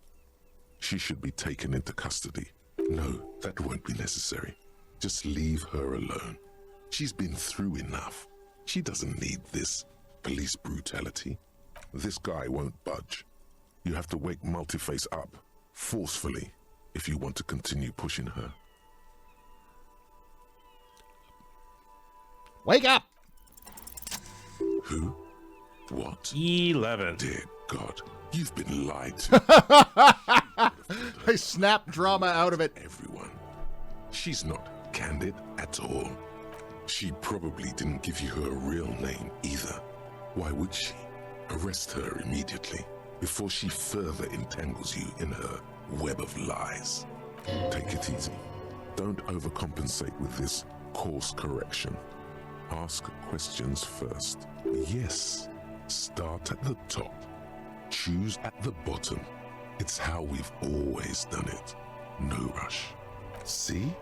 She should be taken into custody. No, that won't be necessary. Just leave her alone. She's been through enough. She doesn't need this police brutality. This guy won't budge. You have to wake Multiface up, forcefully, if you want to continue pushing her. Wake up! Who? What? 11. Dear God, you've been lied to. I snapped drama out of it. Everyone. She's not candid at all. She probably didn't give you her real name either. Why would she? Arrest her immediately before she further entangles you in her web of lies. Take it easy. Don't overcompensate with this course correction. Ask questions first. Yes, start at the top. Choose at the bottom. It's how we've always done it. No rush. See?